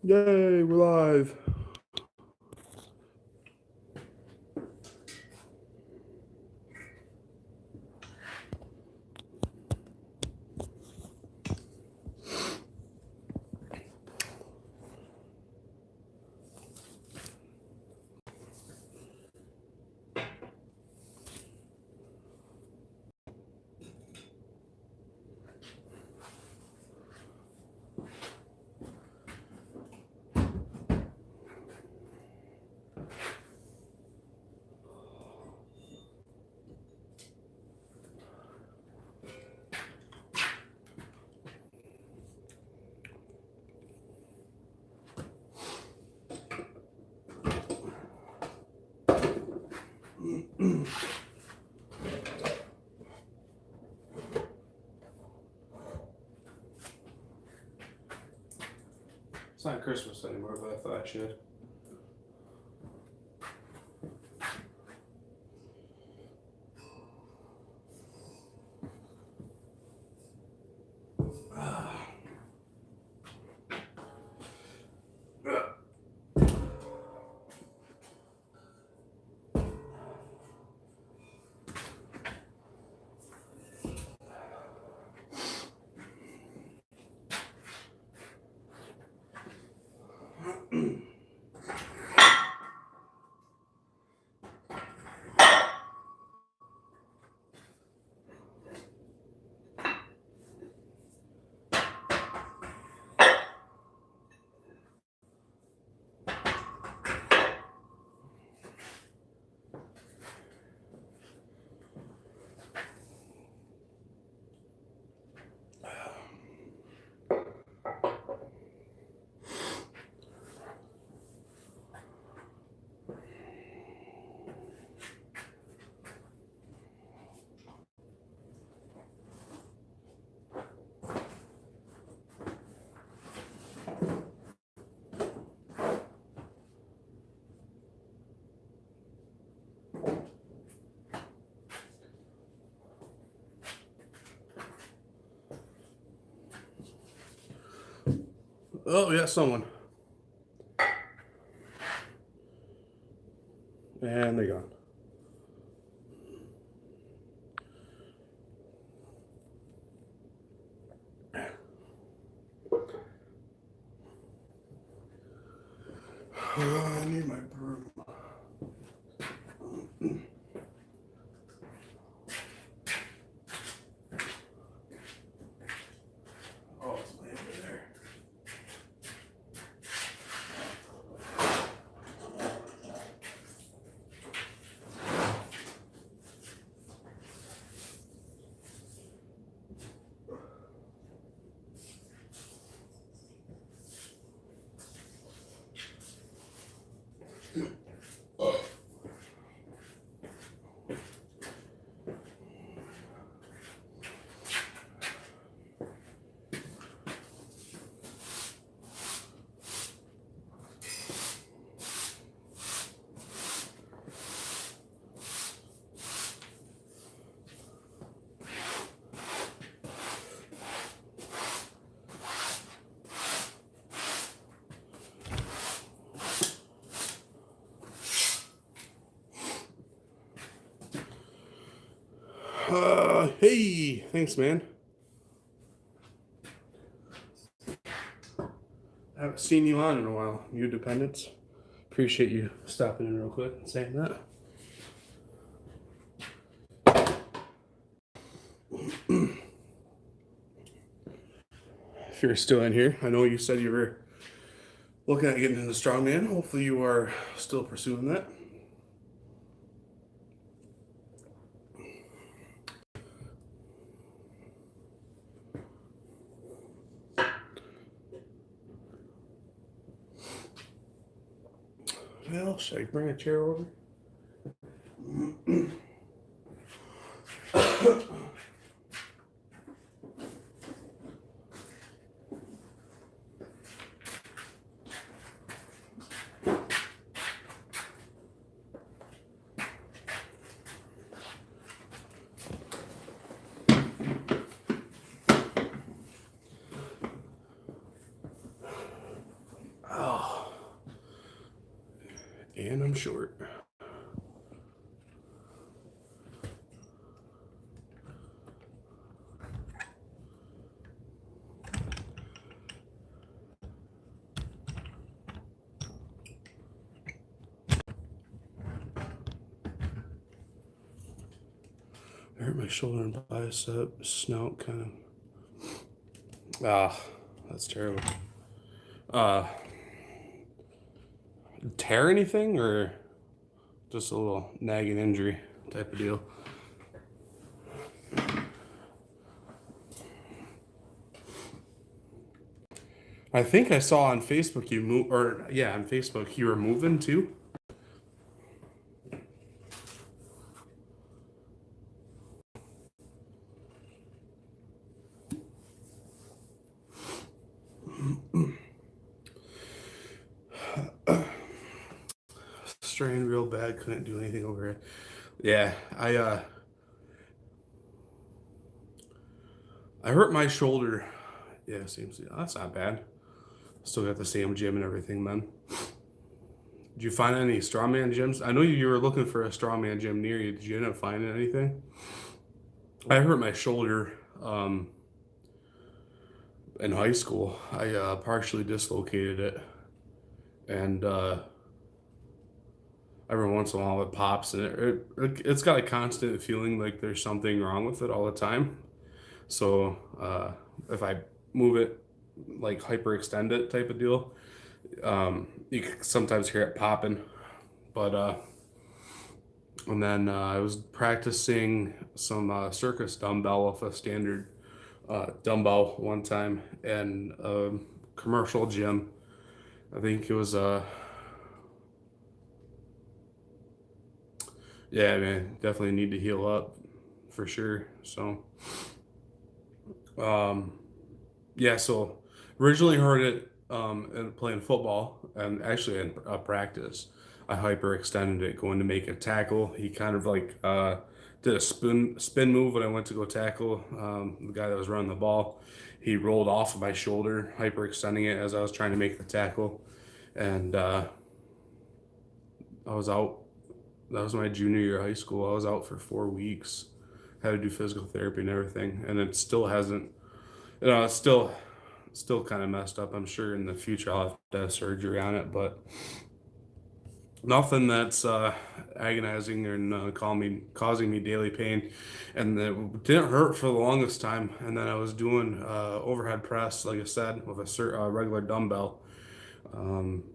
Yay, we're live. It's not Christmas anymore, but I thought I should. Oh, yeah, someone. And they're gone. I need my broom. Oh, it's way over there. Hey, thanks, man. I haven't seen you on in a while. You Dependence. Appreciate you stopping in real quick and saying that. If you're still in here, I know you said you were looking at getting into strongman. Hopefully, you are still pursuing that. Well, should I bring a chair over? Oh, and I'm short. I hurt my shoulder and bicep, snout kind of. Ah, that's terrible. Uh, tear anything or just a little nagging injury type of deal? I think I saw on Facebook you move, or yeah, on Facebook you were moving too. Strained real bad, couldn't do anything over it. Yeah, I hurt my shoulder. Yeah, seems that's not bad. Still got the same gym and everything, man. Did you find any strongman gyms? I know you were looking for a strongman gym near you. Did you end up finding anything? I hurt my shoulder in high school. I partially dislocated it, and every once in a while it pops, and it's got a constant feeling like there's something wrong with it all the time. So if I move it, like hyperextend it type of deal, you can sometimes hear it popping. But and then I was practicing some circus dumbbell with a standard dumbbell one time in a commercial gym. I think it was yeah, man, definitely need to heal up for sure. So um, yeah, so originally heard it in playing football and actually in practice. I hyperextended it going to make a tackle. He kind of like did a spin move when I went to go tackle the guy that was running the ball. He rolled off of my shoulder, hyperextending it as I was trying to make the tackle, and I was out. That was my junior year of high school. I was out for 4 weeks. Had to do physical therapy and everything, and it still hasn't. It's still kind of messed up. I'm sure in the future I'll have to have surgery on it, but nothing that's agonizing and causing me daily pain. And it didn't hurt for the longest time. And then I was doing overhead press, like I said, with a regular dumbbell,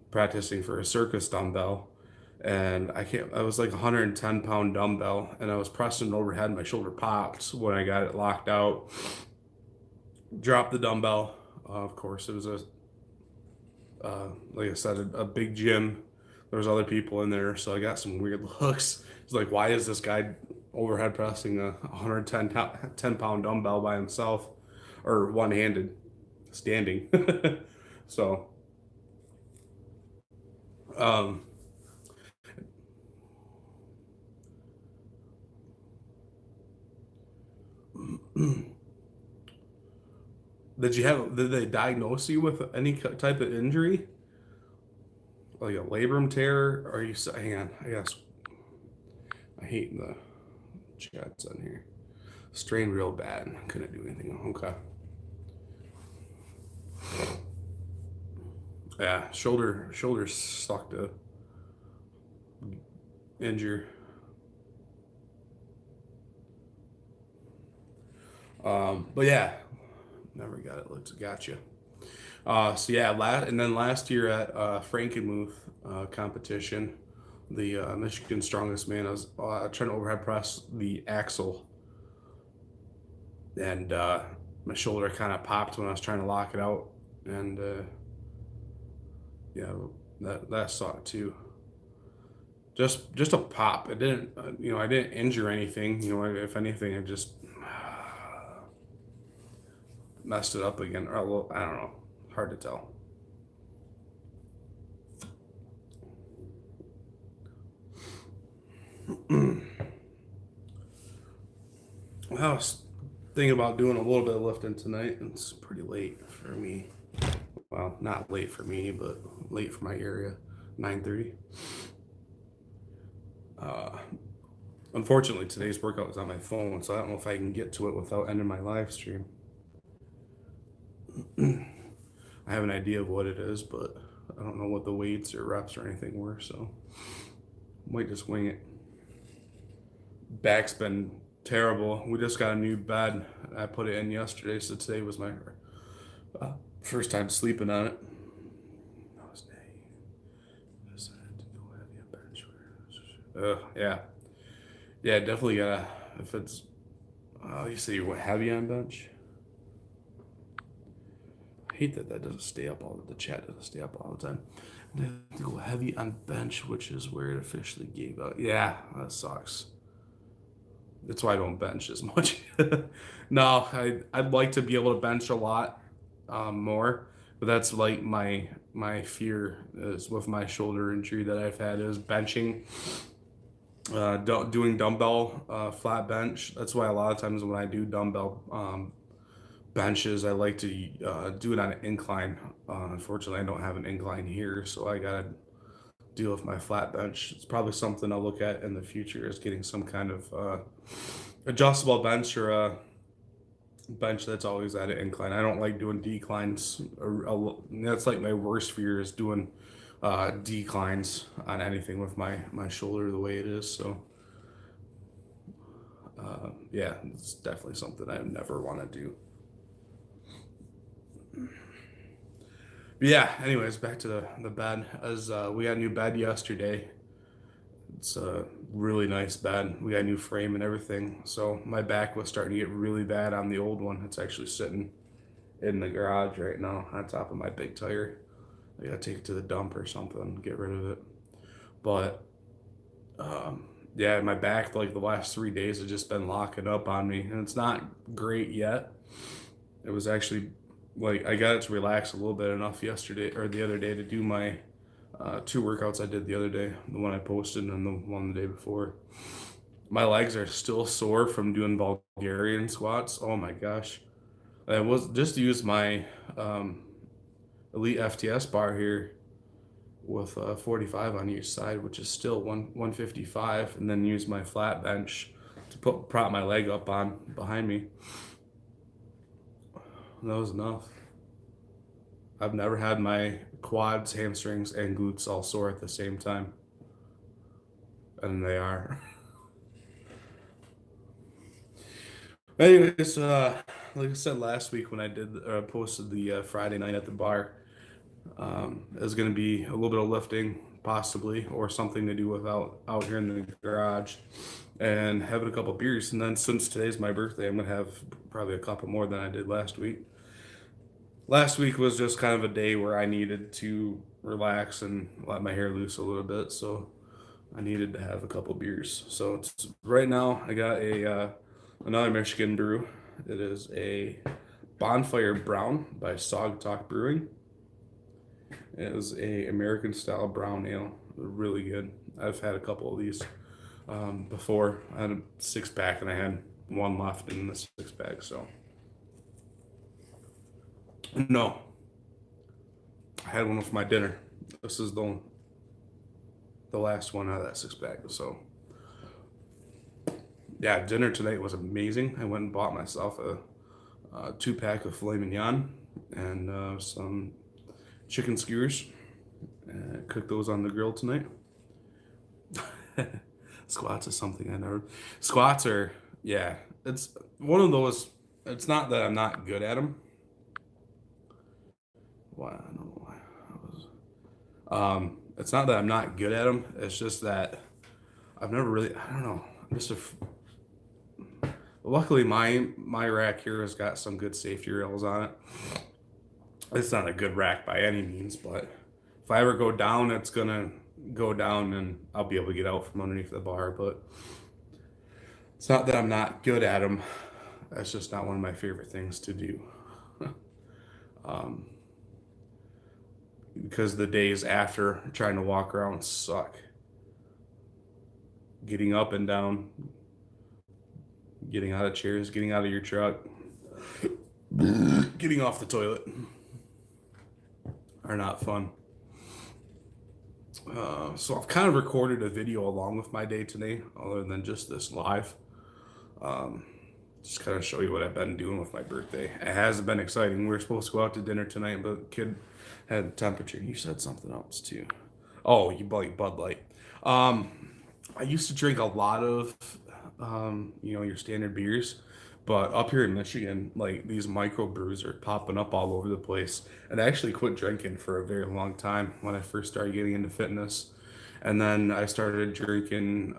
practicing for a circus dumbbell. And I was like a 110-pound dumbbell, and I was pressing overhead. My shoulder popped when I got it locked out. Dropped the dumbbell. Of course, it was like I said, a big gym. There was other people in there, so I got some weird looks. It's like, why is this guy overhead pressing a 110-pound dumbbell by himself, or one-handed, standing? So, um, did they diagnose you with any type of injury, like a labrum tear? Or are you? Hang on, I guess I hate the chats on here. Strained real bad. Couldn't do anything. Okay. Yeah, shoulders suck to injure. But yeah, never got it. Let's got you. So yeah, and then last year at Frankenmuth competition, the Michigan Strongest Man, I was trying to overhead press the axle, and my shoulder kind of popped when I was trying to lock it out, and yeah, that sucked too. Just a pop. It didn't, I didn't injure anything. If anything, it just messed it up again. Or, well, I don't know. Hard to tell. I was thinking about doing a little bit of lifting tonight. It's pretty late for me. Well, not late for me, but late for my area, 9:30. Uh, Unfortunately, today's workout is on my phone, so I don't know if I can get to it without ending my live stream. I have an idea of what it is, but I don't know what the weights or reps or anything were, so might just wing it. Back's been terrible. We just got a new bed. I put it in yesterday, so today was my first time sleeping on it. Yeah. Yeah, definitely gotta, if it's, you say what, heavy on bench? I hate that that doesn't stay up the chat doesn't stay up all the time. I have to go heavy on bench, which is where it officially gave out. Yeah, that sucks. That's why I don't bench as much. No, I'd like to be able to bench a lot more, but that's like my fear is with my shoulder injury that I've had is benching, doing dumbbell flat bench. That's why a lot of times when I do dumbbell benches, I like to do it on an incline. Unfortunately, I don't have an incline here, so I gotta deal with my flat bench. It's probably something I'll look at in the future is getting some kind of adjustable bench or a bench that's always at an incline. I don't like doing declines. That's like my worst fear is doing declines on anything with my shoulder the way it is. So yeah, it's definitely something I never want to do. But yeah, anyways, back to the bed. As we got a new bed yesterday. It's a really nice bed. We got a new frame and everything. So my back was starting to get really bad on the old one. It's actually sitting in the garage right now on top of my big tire. I gotta take it to the dump or something, get rid of it. But yeah, my back like the last 3 days has just been locking up on me, and it's not great yet. It was actually like I got it to relax a little bit enough yesterday or the other day to do my two workouts I did the other day, the one I posted and the one the day before. My legs are still sore from doing Bulgarian squats. Oh my gosh. I was just use my Elite FTS bar here with 45 on each side, which is still 155, and then use my flat bench to prop my leg up on behind me. That was enough. I've never had my quads, hamstrings, and glutes all sore at the same time. And they are. Anyways, like I said last week when I did posted the Friday night at the bar, it was going to be a little bit of lifting, possibly, or something to do with out here in the garage, and having a couple beers. And then since today's my birthday, I'm going to have probably a couple more than I did last week. Last week was just kind of a day where I needed to relax and let my hair loose a little bit, so I needed to have a couple beers. So it's, right now I got a another Michigan brew. It is a Bonfire Brown by Sog Talk Brewing. It is a American style brown ale, really good. I've had a couple of these before. I had a 6-pack and I had one left in the 6-pack. So no, I had one with my dinner. This is the last one out of that 6-pack. So yeah, dinner tonight was amazing. I went and bought myself a 2-pack of filet mignon and some chicken skewers. Cook those on the grill tonight. Squats is something I never. Squats are, yeah, it's one of those. It's not that I'm not good at them. Why? I don't know why. It's not that I'm not good at them. It's just that I've never really. I don't know. I'm just luckily my rack here has got some good safety rails on it. It's not a good rack by any means, but if I ever go down, it's gonna go down and I'll be able to get out from underneath the bar. But it's not that I'm not good at them. That's just not one of my favorite things to do. um, because the days after trying to walk around suck. Getting up and down, getting out of chairs, getting out of your truck, getting off the toilet. are not fun. So I've kind of recorded a video along with my day today, other than just this live. Um, just kind of show you what I've been doing with my birthday. It hasn't been exciting. We were supposed to go out to dinner tonight, but the kid had temperature. You said something else too. Oh, you like Bud Light. Um, I used to drink a lot of, your standard beers, but up here in Michigan, like these microbrews are popping up all over the place. And I actually quit drinking for a very long time when I first started getting into fitness. And then I started drinking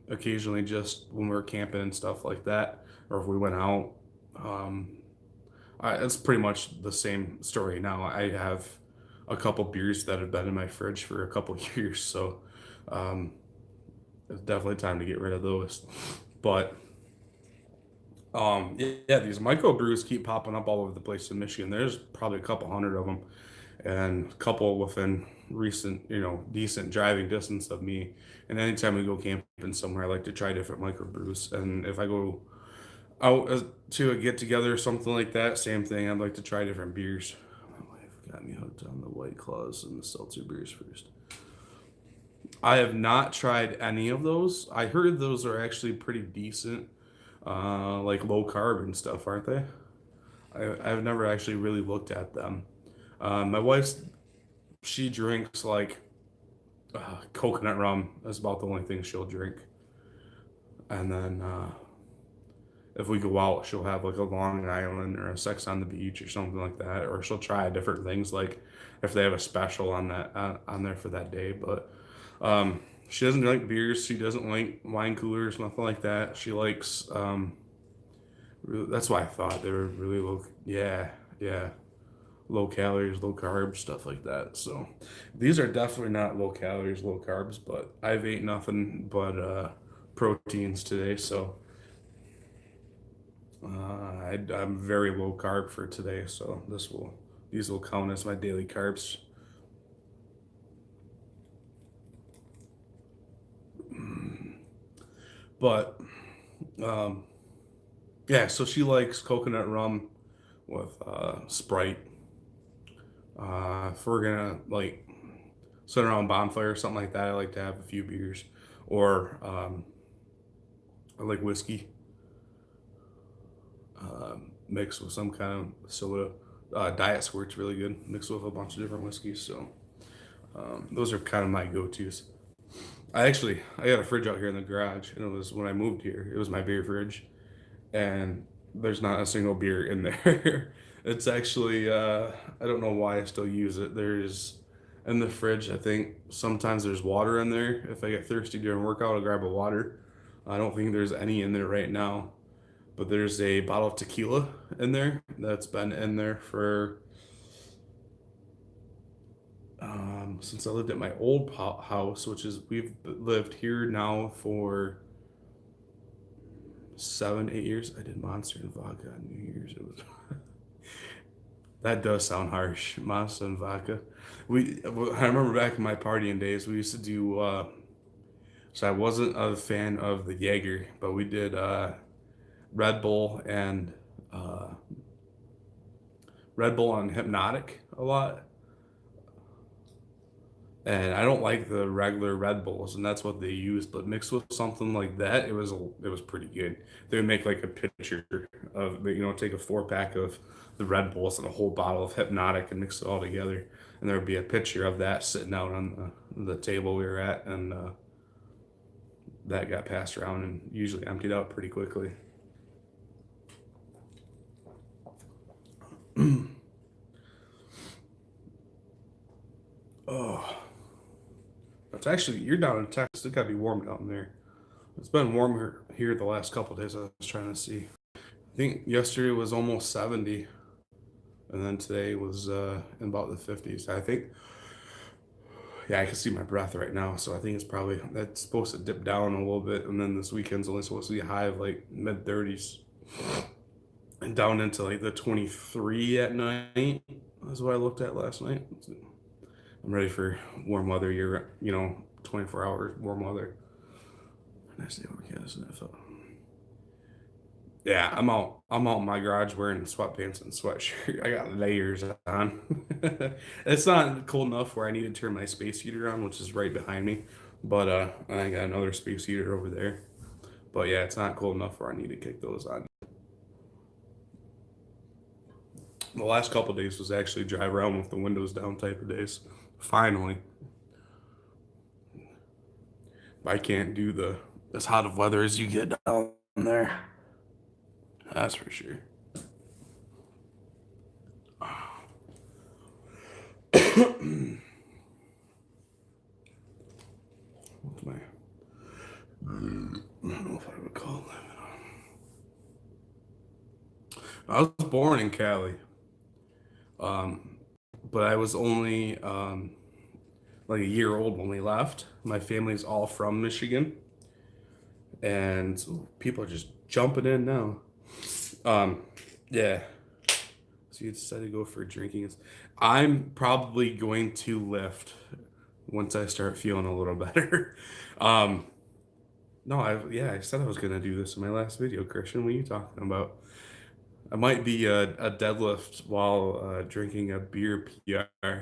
occasionally just when we were camping and stuff like that, or if we went out. Um, it's pretty much the same story now. I have a couple beers that have been in my fridge for a couple years, so um, it's definitely time to get rid of those. But yeah, these microbrews keep popping up all over the place in Michigan. There's probably a couple hundred of them, and a couple within recent, decent driving distance of me. And anytime we go camping somewhere, I like to try different microbrews. And if I go out to a get together or something like that, same thing. I'd like to try different beers. My wife got me hooked on the White Claws and the seltzer beers first. I have not tried any of those. I heard those are actually pretty decent, like low carb and stuff, aren't they? I've never actually really looked at them. My wife's she drinks like coconut rum. That's about the only thing she'll drink. And then if we go out, she'll have like a Long Island or a Sex on the Beach or something like that, or she'll try different things like if they have a special on that on there for that day. But she doesn't like beers. She doesn't like wine coolers, nothing like that. She likes. That's why I thought they were really low. Yeah, yeah, low calories, low carbs, stuff like that. So these are definitely not low calories, low carbs. But I've ate nothing but proteins today, so I'm very low carb for today. So these will count as my daily carbs. But um, yeah, so she likes coconut rum with Sprite. If we're gonna like sit around a bonfire or something like that, I like to have a few beers, or I like whiskey mixed with some kind of soda. Diet Squirt's really good, mixed with a bunch of different whiskeys. So those are kind of my go-tos. I got a fridge out here in the garage, and it was when I moved here. It was my beer fridge, and there's not a single beer in there. It's actually I don't know why I still use it. There's in the fridge. I think sometimes there's water in there. If I get thirsty during workout, I'll grab a water. I don't think there's any in there right now, but there's a bottle of tequila in there that's been in there for since I lived at my old house, which is we've lived here now for 7, 8 years. I did Monster and vodka on New Year's. It was that does sound harsh, Monster and vodka. I remember back in my partying days, we used to do. So I wasn't a fan of the Jaeger, but we did Red Bull and uh, Red Bull on Hypnotic a lot. And I don't like the regular Red Bulls, and that's what they used. But mixed with something like that, it was pretty good. They would make like a pitcher of take a 4 pack of the Red Bulls and a whole bottle of Hypnotic and mix it all together, and there would be a pitcher of that sitting out on the table we were at, and that got passed around and usually emptied out pretty quickly. Oh, it's actually you're down in Texas. It gotta be warm down there. It's been warmer here the last couple of days. I was trying to see. I think yesterday was almost 70, and then today was in about the 50s. I think, yeah, I can see my breath right now, so I think it's probably that's supposed to dip down a little bit, and then this weekend's only supposed to be a high of like mid 30s and down into like the 23 at night. That's what I looked at last night. I'm ready for warm weather. 24 hour warm weather. Nice day overcast. Yeah, I'm out in my garage wearing sweatpants and sweatshirt. I got layers on. It's not cold enough where I need to turn my space heater on, which is right behind me. But I got another space heater over there. But yeah, it's not cold enough where I need to kick those on. The last couple of days was actually drive around with the windows down type of days. Finally, I can't do the as hot of weather as you get down there. That's for sure. What's my? I don't know if I would call it. I was born in Cali, um, but I was only like a year old when we left. My family's all from Michigan, and people are just jumping in now. Um, yeah. So you decided to go for drinking. I'm probably going to lift once I start feeling a little better. um, no, I said I was gonna do this in my last video, Christian. What are you talking about? I might be a deadlift while drinking a beer PR,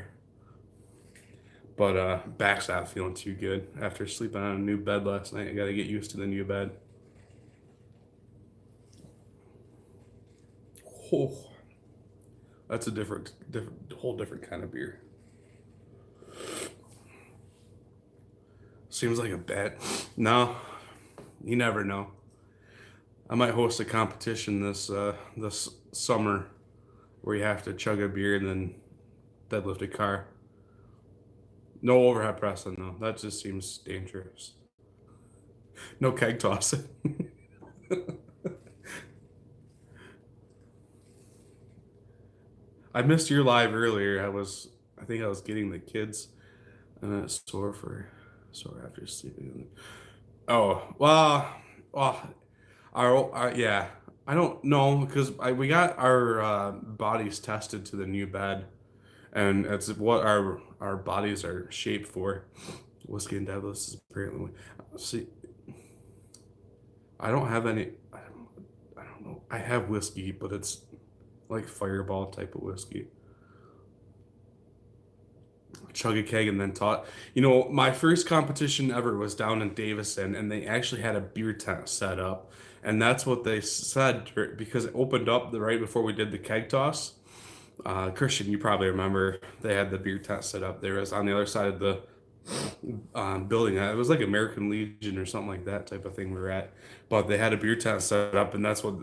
but back's not feeling too good after sleeping on a new bed last night. I got to get used to the new bed. Oh, that's a whole different kind of beer. Seems like a bet. No, you never know. I might host a competition this summer where you have to chug a beer and then deadlift a car. No overhead pressing though. That just seems dangerous. No keg tossing. I missed your live earlier. I think I was getting the kids and it's sore after sleeping. Oh well, yeah. I don't know because we got our bodies tested to the new bed, and it's what our bodies are shaped for. Whiskey and deadlifts is apparently. See, I don't have any. I don't know. I have whiskey, but it's like Fireball type of whiskey. Chug a keg and then taught. My first competition ever was down in Davison, and they actually had a beer tent set up, and that's what they said because it opened up the right before we did the keg toss. Christian, you probably remember they had the beer tent set up. There was on the other side of the building. It was like American Legion or something like that type of thing we were at, but they had a beer tent set up, and that's what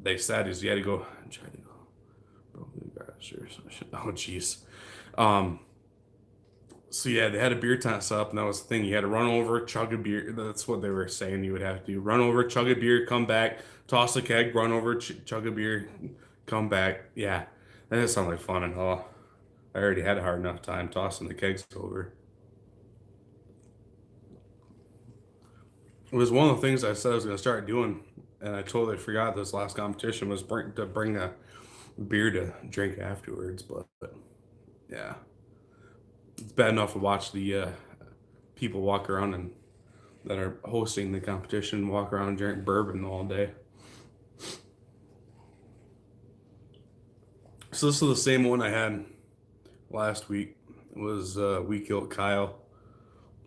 they said is you had to go try to go. Oh, jeez. Um, so yeah, they had a beer tent set up, and that was the thing. You had to run over, chug a beer. That's what they were saying. You would have to do. Run over, chug a beer, come back, toss a keg, run over, chug a beer, come back. Yeah, that doesn't sound like fun at all. I already had a hard enough time tossing the kegs over. It was one of the things I said I was going to start doing, and I totally forgot this last competition was to bring a beer to drink afterwards. But yeah, it's bad enough to watch the people walk around and that are hosting the competition walk around and drink bourbon all day. So this is the same one I had last week. It was We Killed Kyle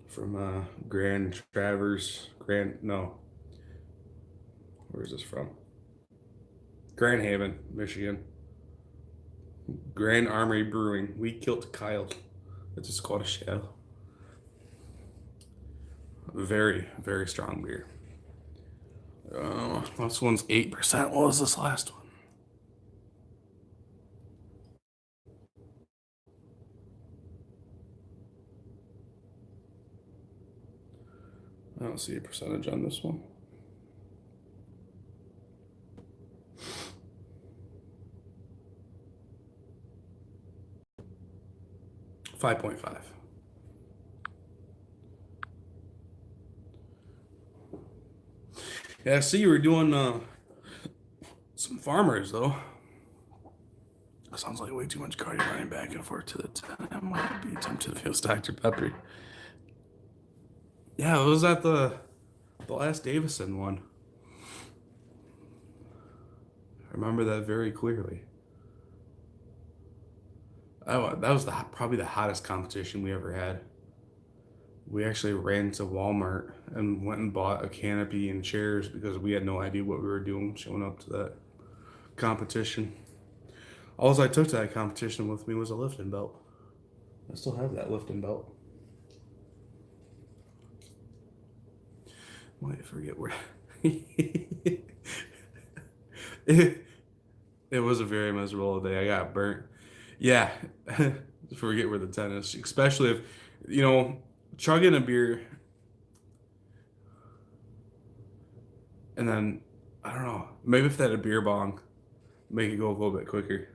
from Grand Traverse. No. Where is this from? Grand Haven, Michigan. Grand Armory Brewing. We Killed Kyle. It's a Scottish ale. Very, very strong beer. This one's 8%. What was this last one? I don't see a percentage on this one. 5.5. Yeah, I see you were doing some farmers though. That sounds like way too much cardio running back and forth to the 10. I might be tempted to feel Dr. Pepper. Yeah, it was at the last Davison one. remember that very clearly. That was probably the hottest competition we ever had. We actually ran to Walmart and went and bought a canopy and chairs because we had no idea what we were doing showing up to that competition. All I took to that competition with me was a lifting belt. I still have that lifting belt. Might forget where. it, it was a very miserable day. I got burnt. Yeah, forget where the tennis, especially if, you know, chugging a beer and then, I don't know, maybe if they had a beer bong, make it go a little bit quicker.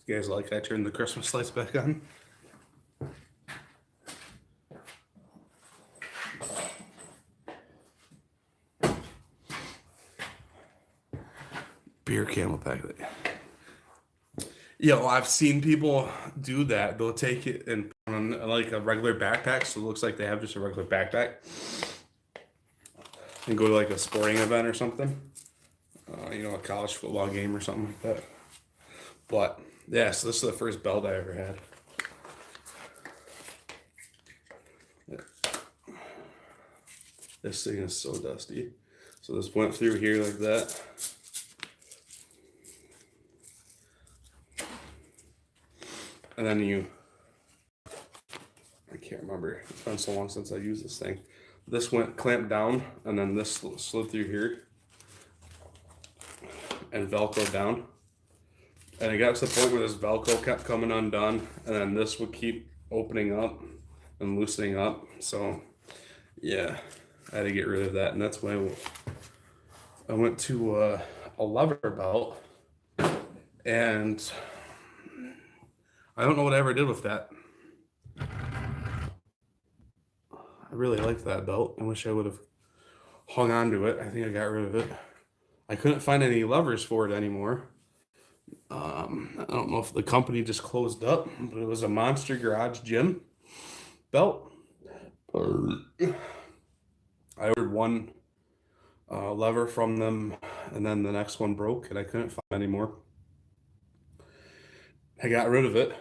You guys like I turned the Christmas lights back on? Beer CamelBak. Yo, I've seen people do that. They'll take it and put on like a regular backpack, so it looks like they have just a regular backpack, and go to like a sporting event or something. You know, a college football game or something like that. But yeah, so this is the first belt I ever had. This thing is so dusty. So this went through here like that. And then I can't remember. It's been so long since I used this thing. This went clamped down, and then this slid through here and Velcro down. And it got to the point where this Velcro kept coming undone, and then this would keep opening up and loosening up. So, yeah, I had to get rid of that, and that's why I went to a lever belt, and I don't know what I ever did with that. I really liked that belt. I wish I would have hung on to it. I think I got rid of it. I couldn't find any levers for it anymore. I don't know if the company just closed up, but it was a Monster Garage Gym belt. I ordered one lever from them, and then the next one broke, and I couldn't find any more. I got rid of it.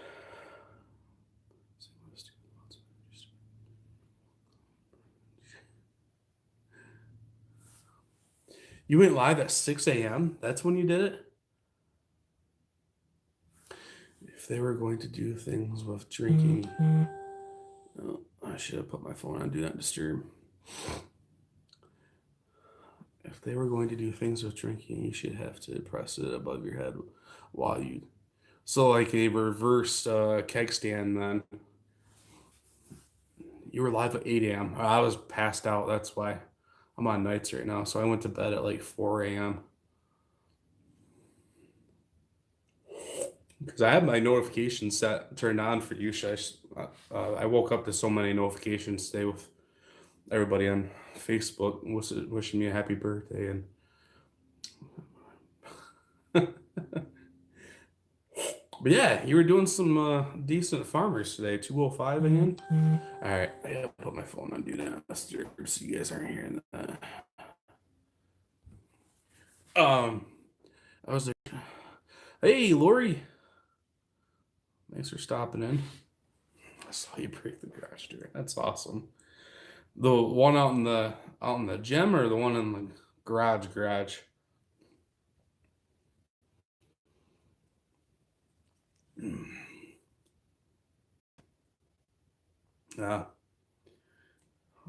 You went live at 6 a.m.? That's when you did it? If they were going to do things with drinking, oh, I should have put my phone on Do Not Disturb. If they were going to do things with drinking, you should have to press it above your head while you. So, like a reverse keg stand, then. You were live at 8 a.m. I was passed out. That's why I'm on nights right now. So I went to bed at like 4 a.m. because I had my notifications turned on for you. I woke up to so many notifications today with everybody on Facebook wishing me a happy birthday, and but yeah, you were doing some decent farmers today. 205 again. All right, I gotta put my phone on Do Not Disturb so you guys aren't hearing that. I was like, hey, Lori, thanks for stopping in. I saw you break the garage door. That's awesome. The one out in the gym, or the one in the garage? Yeah.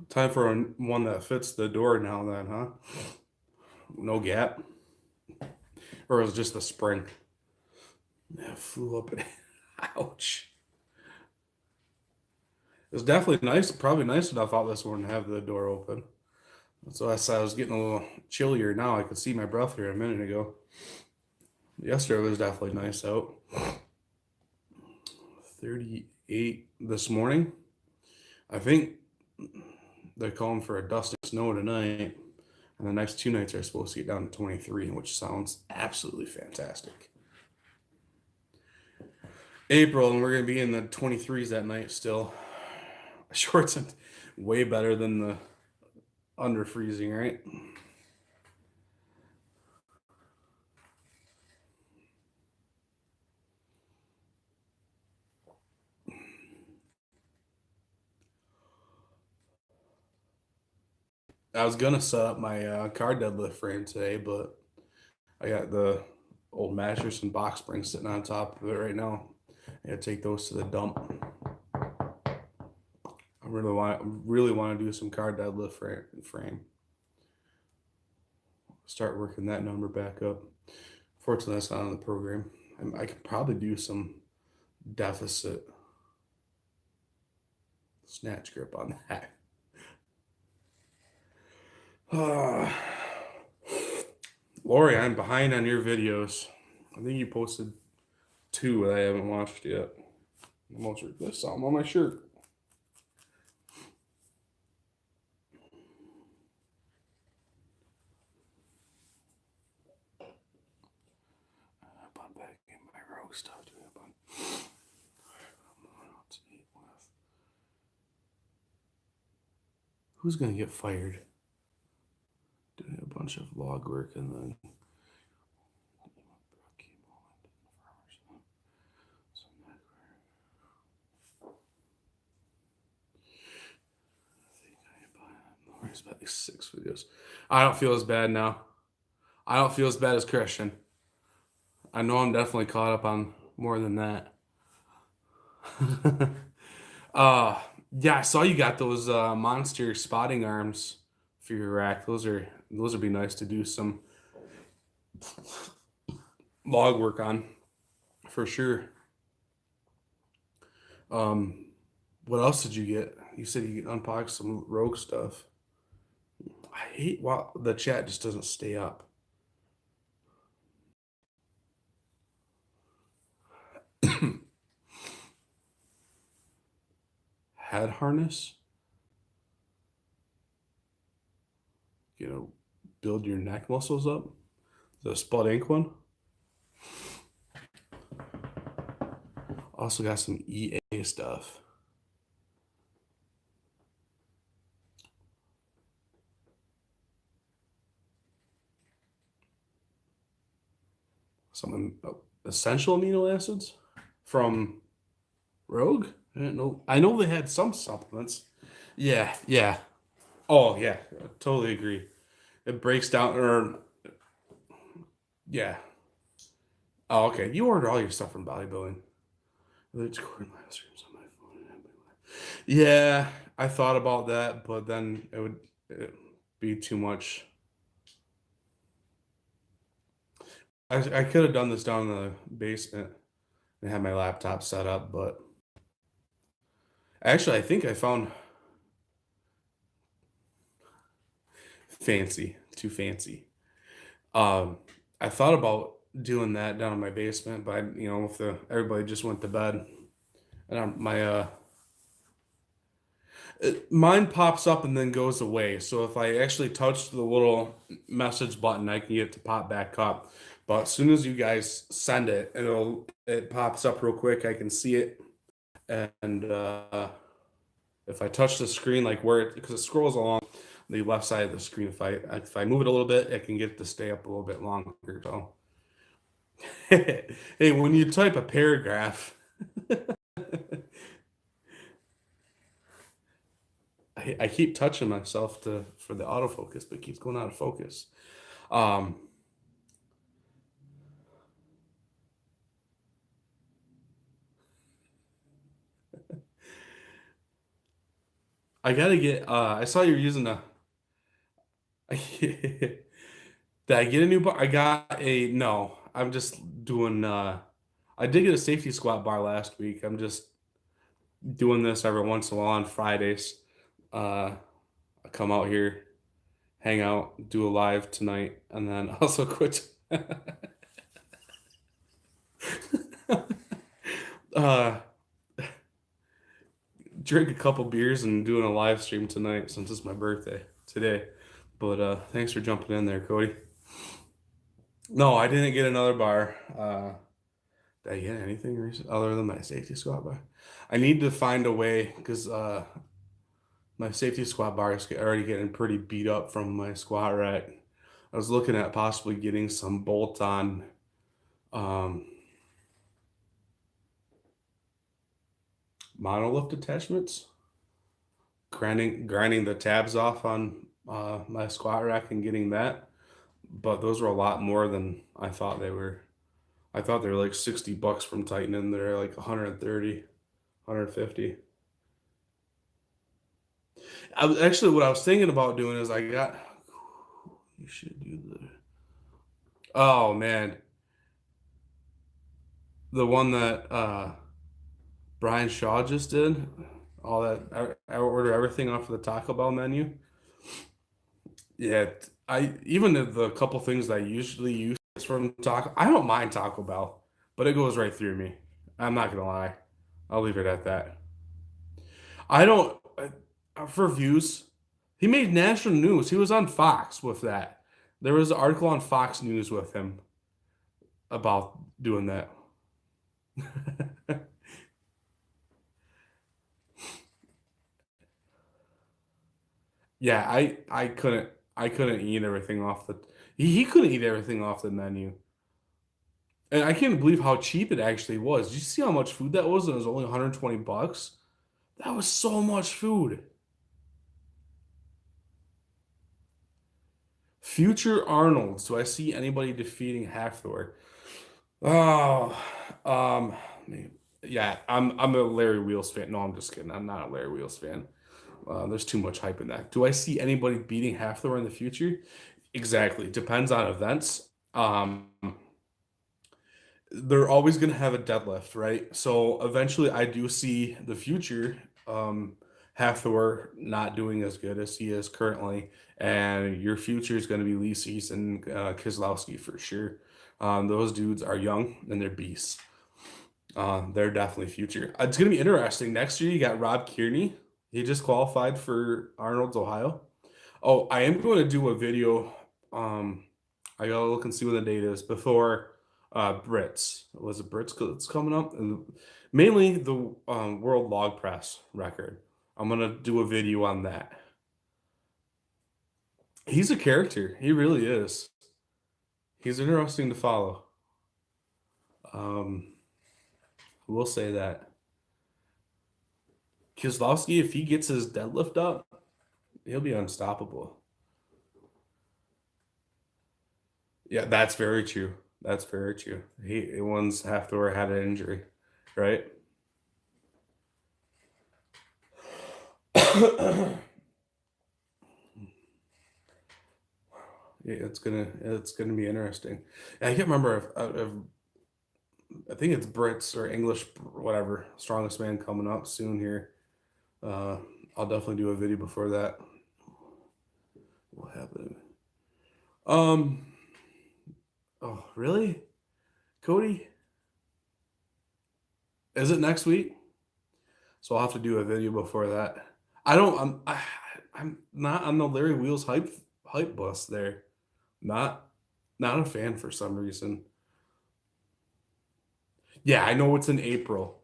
Time for one that fits the door now then, huh? No gap. Or it was just the spring. Yeah, flew up. Ouch. It was definitely nice, probably nice enough out this morning to have the door open. So I said I was getting a little chillier now. I could see my breath here a minute ago. Yesterday was definitely nice out. 38 this morning. I think they're calling for a dusting snow tonight. And the next 2 nights are supposed to get down to 23, which sounds absolutely fantastic. April, and we're gonna be in the 23s that night still. Shorts are way better than the under freezing, right? I was gonna set up my car deadlift frame today, but I got the old mattress and box spring sitting on top of it right now. I gotta take those to the dump. I really want to do some car deadlift frame. Start working that number back up. Fortunately, that's not on the program. I could probably do some deficit snatch grip on that. Uh, Lori, I'm behind on your videos. I think you posted two that I haven't watched yet. Almost this something on my shirt. Put back in my rogue stuff. Who's gonna get fired? Doing a bunch of log work and then Lori's about like 6 videos. I don't feel as bad now. I don't feel as bad as Christian. I know I'm definitely caught up on more than that. uh yeah, I saw you got those monster spotting arms for your rack. Those would be nice to do some log work on for sure. Um what else did you get? You said you unpacked some rogue stuff. I hate while the chat just doesn't stay up. Head harness? You know, build your neck muscles up. The Spud Ink one. Also got some EA stuff. Some essential amino acids from Rogue. I didn't know. I know they had some supplements. Yeah, yeah. Oh, yeah. I totally agree. It breaks down, or yeah. Oh, okay. You order all your stuff from bodybuilding. It's recording live streams on my phone. Yeah, I thought about that, but then it'd be too much. I could have done this down in the basement and had my laptop set up, but actually, I think I found fancy, too fancy. Um, I thought about doing that down in my basement, but if everybody just went to bed, and mine pops up and then goes away. So if I actually touch the little message button, I can get it to pop back up. But as soon as you guys send it, it pops up real quick. I can see it, and if I touch the screen, like because it scrolls along the left side of the screen, if I move it a little bit, it can get it to stay up a little bit longer. So, hey, when you type a paragraph, I keep touching myself for the autofocus, but it keeps going out of focus. Um, I gotta get. I saw you're using a. Did I get a new bar? I got a no. I'm just doing. I did get a safety squat bar last week. I'm just doing this every once in a while on Fridays. I come out here, hang out, do a live tonight, and then also quit. uh, drink a couple beers and doing a live stream tonight since it's my birthday today. But thanks for jumping in there, Cody. No, I didn't get another bar. Did I get anything recent other than my safety squat bar? I need to find a way because my safety squat bar is already getting pretty beat up from my squat rack. I was looking at possibly getting some bolt-on um, monolift attachments, grinding the tabs off on my squat rack and getting that. But those were a lot more than I thought they were. I thought they were like $60 from Titan, and they're like 130, 150. Actually, what I was thinking about doing is I got. You should do the. Oh man, the one that Brian Shaw just did. All that I order everything off of the Taco Bell menu. Yeah, I even the couple things that I usually use from Taco. I don't mind Taco Bell, but it goes right through me. I'm not gonna lie. I'll leave it at that. I don't for views. He made national news. He was on Fox with that. There was an article on Fox News with him about doing that. Yeah, I couldn't eat everything off the he couldn't eat everything off the menu. And I can't believe how cheap it actually was. Did you see how much food that was? And it was only 120 bucks. That was so much food. Future Arnold's. Do I see anybody defeating Hathor? Oh, um, yeah, I'm a Larry Wheels fan. No, I'm just kidding. I'm not a Larry Wheels fan. There's too much hype in that. Do I see anybody beating Hathor in the future? Exactly. Depends on events. They're always going to have a deadlift, right? So eventually, I do see the future Hathor not doing as good as he is currently, and your future is going to be Lee Cease and Kislowski for sure. Those dudes are young and they're beasts. They're definitely future. It's going to be interesting. Next year, you got Rob Kearney. He just qualified for Arnold's, Ohio. Oh, I am going to do a video. I gotta look and see when the date is before Brits. Was it Brits that's coming up? And mainly the World Log Press record. I'm gonna do a video on that. He's a character. He really is. He's interesting to follow. Um, we'll say that. Kislowski, if he gets his deadlift up, he'll be unstoppable. Yeah, that's very true. That's very true. He once Hathor had an injury, right? Yeah, it's gonna be interesting. I can't remember if I think it's Brits or English, whatever. Strongest man coming up soon here. Uh, I'll definitely do a video before that. What happened? Um. Oh, really, Cody? Is it next week? So I'll have to do a video before that. I don't. I'm not on the Larry Wheels hype bus there. Not not a fan for some reason. Yeah, I know it's in April.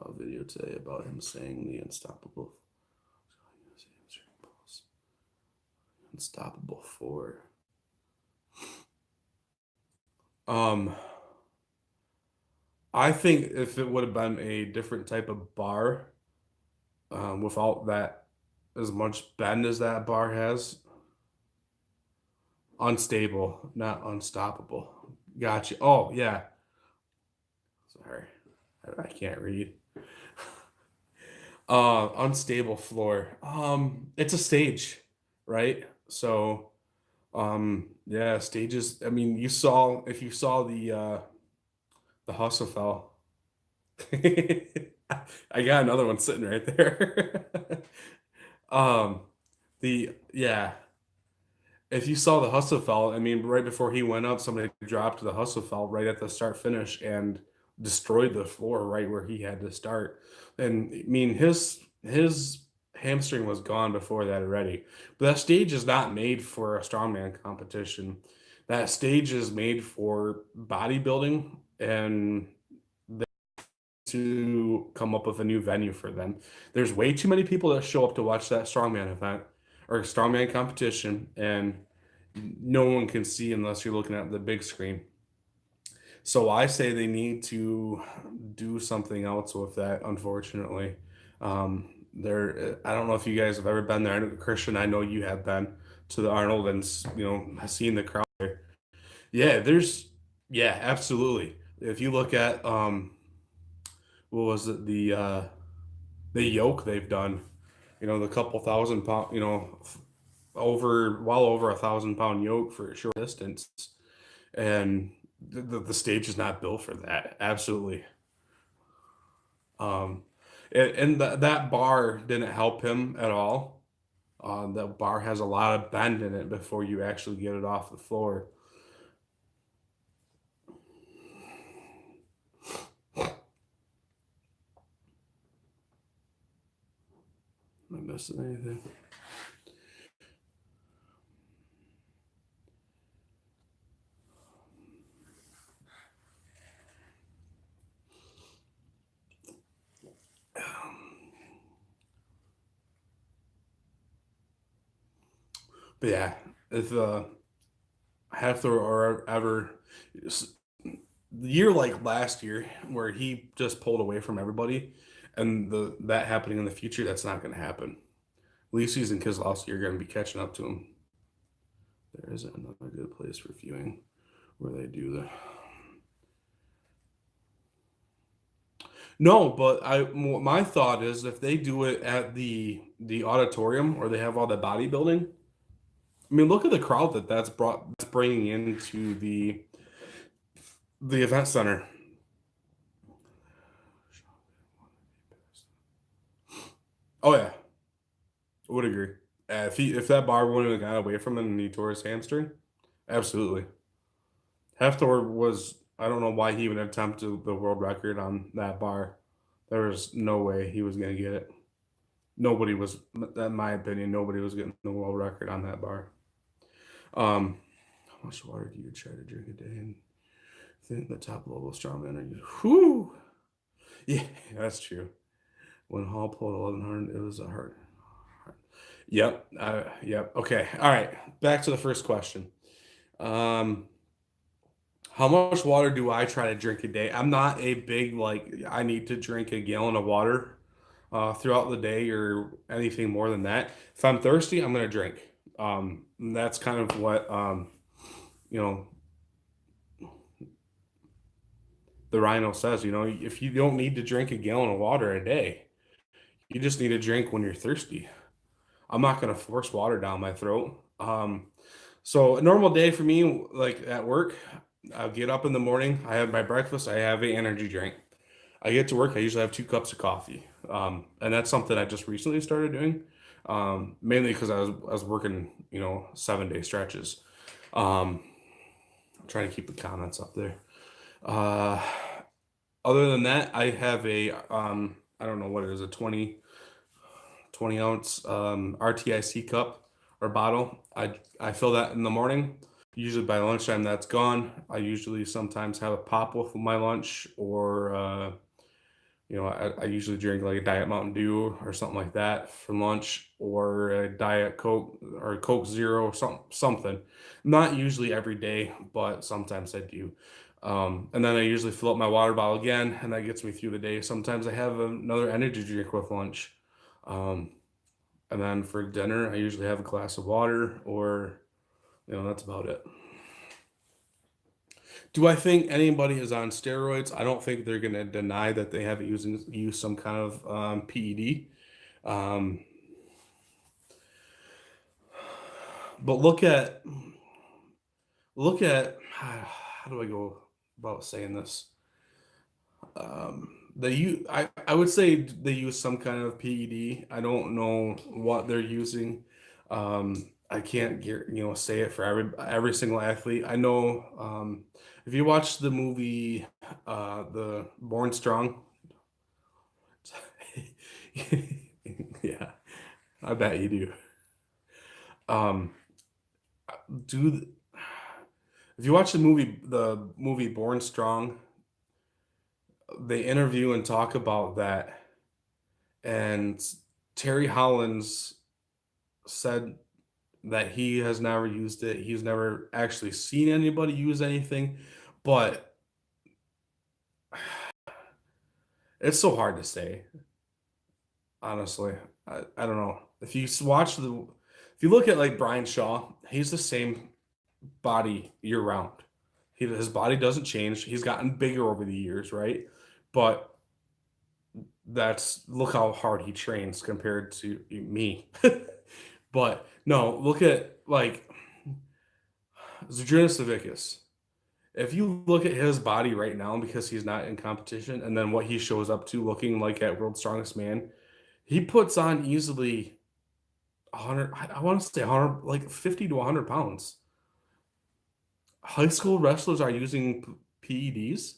A video today about him saying the unstoppable four. Um, I think if it would have been a different type of bar, without that as much bend as that bar has, unstable, not unstoppable. Gotcha. Oh yeah. Sorry, I can't read. Unstable floor. It's a stage, right? So, yeah, stages. I mean, you saw if you saw the Husafell. I got another one sitting right there. um, the yeah, if you saw the Husafell, I mean, right before he went up, somebody dropped the Husafell right at the start finish and destroyed the floor right where he had to start. And I mean, his hamstring was gone before that already. But that stage is not made for a strongman competition. That stage is made for bodybuilding, and to come up with a new venue for them. There's way too many people that show up to watch that strongman event or strongman competition, and no one can see unless you're looking at the big screen. So I say they need to do something else with that, unfortunately. I don't know if you guys have ever been there. I know, Christian, I know you have been to the Arnold and seen the crowd there. Yeah, yeah, absolutely. If you look at what was it, the yoke they've done, the couple thousand pound, well over 1,000 pound yoke for a short distance, and the stage is not built for that. Absolutely. Um, that bar didn't help him at all. That bar has a lot of bend in it before you actually get it off the floor. Am I missing anything? But yeah, if Hefner or ever the year like last year where he just pulled away from everybody, and that happening in the future, that's not going to happen. Lisi's and Keselowski are going to be catching up to him. There isn't another good place for viewing where they do the. No, but my thought is if they do it at the auditorium or they have all the bodybuilding. I mean, look at the crowd that's bringing into the event center. Oh yeah, I would agree. If that bar wouldn't have got away from him and he tore his hamstring, absolutely. Hefner was, I don't know why he even attempted the world record on that bar. There was no way he was going to get it. Nobody was, in my opinion, nobody was getting the world record on that bar. How much water do you try to drink a day? And think the top level strongman are you? Whoo! Yeah, that's true. When Hall pulled 1100, it was a hard. Yep. Yep. Okay. All right. Back to the first question. Um, how much water do I try to drink a day? I'm not a big like I need to drink a gallon of water throughout the day or anything more than that. If I'm thirsty, I'm gonna drink. That's kind of what you know the Rhino says. If you don't need to drink a gallon of water a day, you just need to drink when you're thirsty. I'm not gonna force water down my throat. So a normal day for me, like at work, I'll get up in the morning. I have my breakfast. I have an energy drink. I get to work. I usually have 2 cups of coffee, and that's something I just recently started doing, mainly because I was working, 7 day stretches. Um, I'm trying to keep the comments up there. Uh, Other than that, I have I don't know what it is, a 20 ounce RTIC cup or bottle. I fill that in the morning. Usually by lunchtime, that's gone. I usually sometimes have a pop with my lunch, or I usually drink like a Diet Mountain Dew or something like that for lunch, or a Diet Coke or Coke Zero, something. Not usually every day, but sometimes I do. And then I usually fill up my water bottle again, and that gets me through the day. Sometimes I have another energy drink with lunch. Um, and then for dinner, I usually have a glass of water, or that's about it. Do I think anybody is on steroids? I don't think they're going to deny that they have used some kind of PED. Um, but look at how do I go about saying this? I would say they use some kind of PED. I don't know what they're using. I can't say it for every single athlete. I know if you watch the movie the Born Strong, yeah, I bet you do. Um, do If you watch the movie Born Strong, they interview and talk about that, and Terry Hollins said that he has never used it. He's never actually seen anybody use anything, but it's so hard to say, honestly. I don't know. If you look at like Brian Shaw, he's the same body year round. His body doesn't change. He's gotten bigger over the years, right? But that's look how hard he trains compared to me. But no, look at like Zadrunas Savickas. If you look at his body right now, because he's not in competition, and then what he shows up to looking like at World's Strongest Man, he puts on easily 100. I want to say 100, like 50 to 100 pounds. High school wrestlers are using PEDs.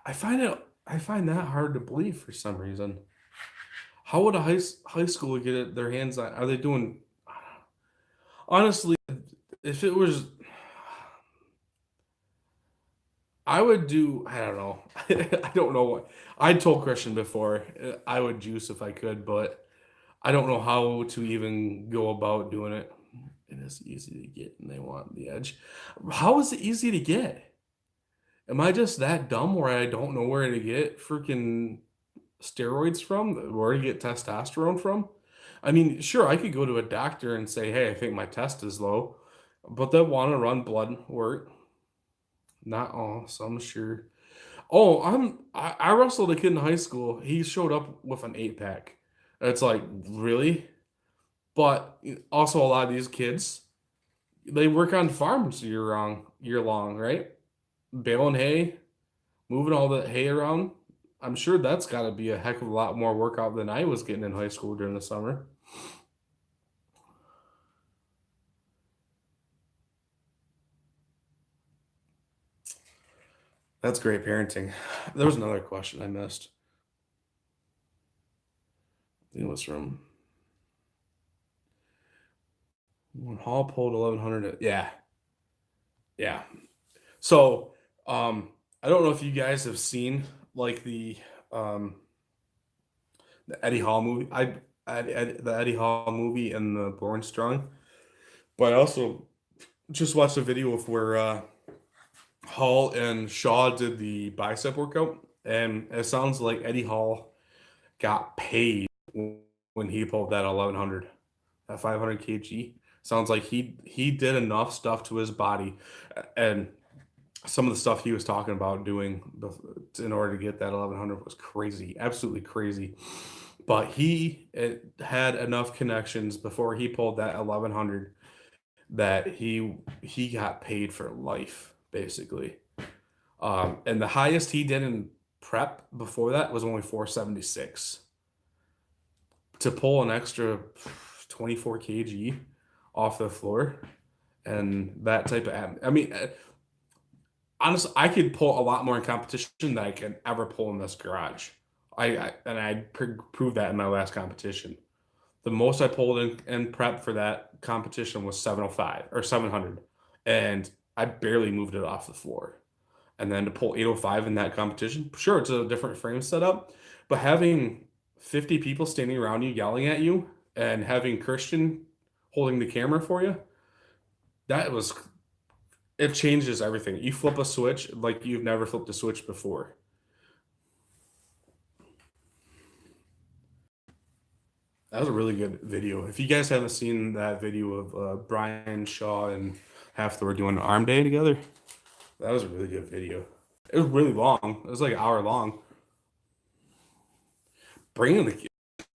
I find that hard to believe for some reason. How would a high school get their hands on? Are they doing? Honestly, if it was, I would do. I don't know. I don't know what I told Christian before. I would juice if I could, but I don't know how to even go about doing it. It is easy to get, and they want the edge. How is it easy to get? Am I just that dumb where I don't know where to get freaking steroids from, where to get testosterone from? I mean, sure, I could go to a doctor and say, "Hey, I think my test is low," but they want to run blood work. Not all, some sure. Oh, I wrestled a kid in high school. He showed up with an 8 pack. It's like, really? But also a lot of these kids, they work on farms year long, right? Baling hay, moving all the hay around. I'm sure that's got to be a heck of a lot more workout than I was getting in high school during the summer. That's great parenting. There was another question I missed. I think it was from when Hall pulled 1100. Yeah, yeah. So, I don't know if you guys have seen like um the Eddie Hall movie. The Eddie Hall movie and the Born Strong. But I also just watched a video of where Hall and Shaw did the bicep workout, and it sounds like Eddie Hall got paid when he pulled that 1100, that 500 kg. Sounds like he did enough stuff to his body, and some of the stuff he was talking about doing in order to get that 1100 was crazy, absolutely crazy. But had enough connections before he pulled that 1100 that he got paid for life basically. And the highest he did in prep before that was only 476. To pull an extra 24 kg off the floor and that type of, I mean, honestly, I could pull a lot more in competition than I can ever pull in this garage. I proved that in my last competition. The most I pulled in prep for that competition was 705 or 700, and I barely moved it off the floor. And then to pull 805 in that competition, sure, it's a different frame setup, but having 50 people standing around you yelling at you and having Christian holding the camera for you, that was it changes everything. You flip a switch like you've never flipped a switch before. That was a really good video. If you guys haven't seen that video of Brian Shaw and Halfthor doing arm day together, that was a really good video. It was really long. It was like an hour long. Bringing the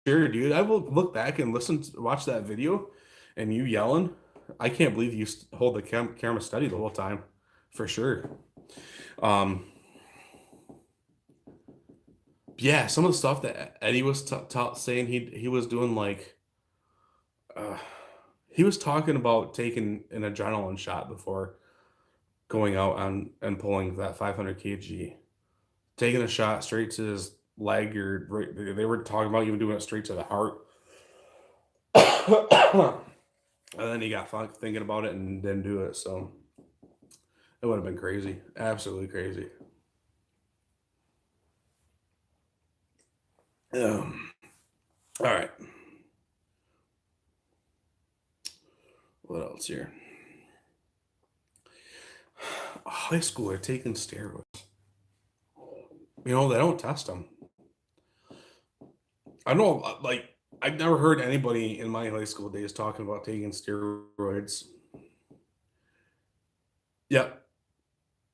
chair, dude. I will look back and watch that video, and you yelling. I can't believe you hold the camera steady the whole time, for sure. Um, yeah, some of the stuff that Eddie was saying he was doing, like uh, he was talking about taking an adrenaline shot before going out on and pulling that 500 kg, taking a shot straight to his leg, or right, they were talking about even doing it straight to the heart. And then he got thinking about it and didn't do it. So it would have been crazy. Absolutely crazy. All right. What else here? A high schooler taking steroids. You know, they don't test them. I know, like, I've never heard anybody in my high school days talking about taking steroids. Yeah.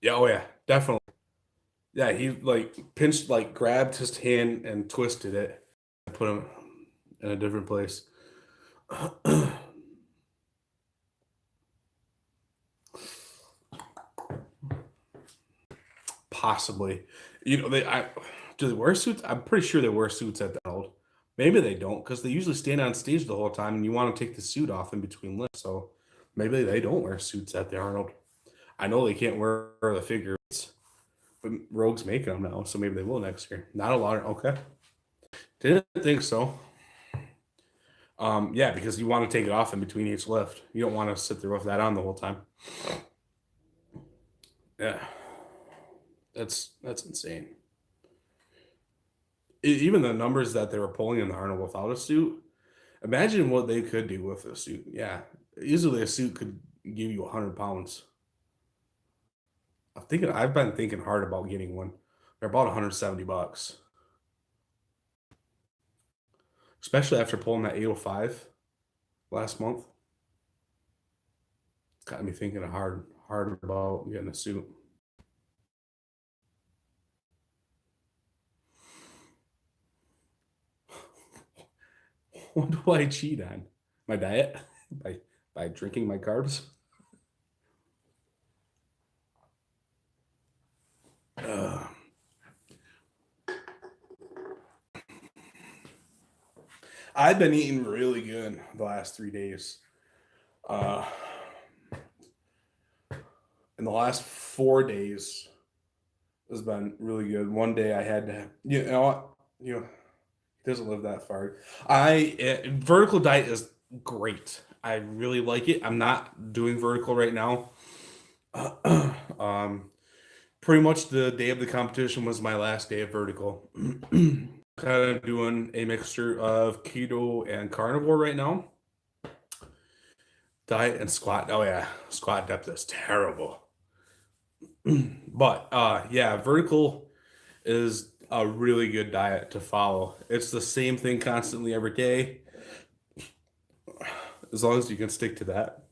Yeah. Oh, yeah. Definitely. Yeah. He, like, pinched, like, grabbed his hand and twisted it and put him in a different place. Possibly. You know, do they wear suits? I'm pretty sure they wear suits at the Arnold. Maybe they don't because they usually stand on stage the whole time and you want to take the suit off in between lifts. So maybe they don't wear suits at the Arnold. I know they can't wear the figures, but Rogue's making them now, so maybe they will next year. Not a lot. Okay. Didn't think so. Yeah, because you want to take it off in between each lift. You don't want to sit there with that on the whole time. Yeah. That's insane. Even the numbers that they were pulling in the Arnold without a suit, imagine what they could do with a suit. Yeah, easily a suit could give you 100 pounds. I've been thinking hard about getting one. They're about 170 bucks, especially after pulling that 805 last month. It's got me thinking hard about getting a suit. What do I cheat on? My diet by drinking my carbs. Uh, I've been eating really good the last 3 days. Uh, in the last 4 days has been really good. One day I had to, you know what, he doesn't live that far. Vertical diet is great. I really like it. I'm not doing vertical right now. um, pretty much the day of the competition was my last day of vertical. Kind of doing a mixture of keto and carnivore right now. Diet and squat. Oh yeah, squat depth is terrible. But yeah, vertical is a really good diet to follow. It's the same thing constantly every day. As long as you can stick to that,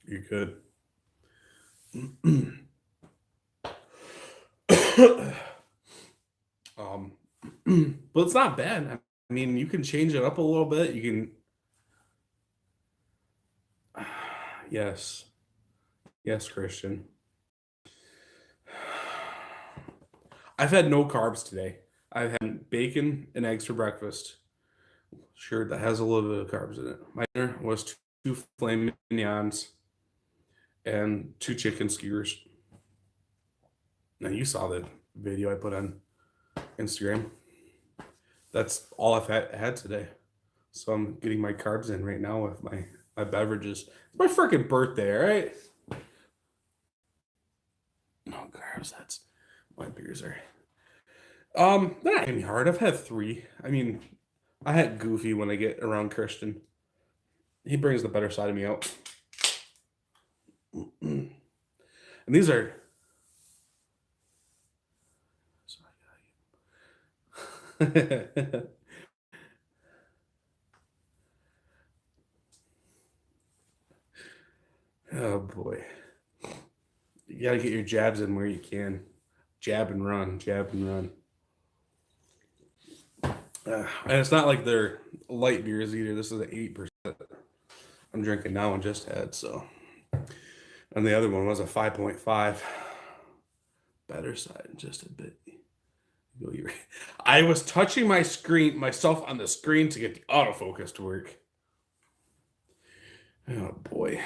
you're good. um, but it's not bad. I mean, you can change it up a little bit. You can, yes, yes, Christian. I've had no carbs today. I've had bacon and eggs for breakfast. Sure, that has a little bit of carbs in it. My dinner was two filet mignons and two chicken skewers. Now you saw the video I put on Instagram. That's all I've had today. So I'm getting my carbs in right now with my beverages. It's my freaking birthday, all right? No carbs. That's my beers are. They're not any hard. I've had 3. I mean, I had Goofy when I get around Christian. He brings the better side of me out. And these are. Oh boy. You gotta get your jabs in where you can. Jab and run, jab and run. And it's not like they're light beers either. This is an 8%. I'm drinking now and just had, so. And the other one was a 5.5. Better side, just a bit. I was touching myself on the screen to get the autofocus to work. Oh boy.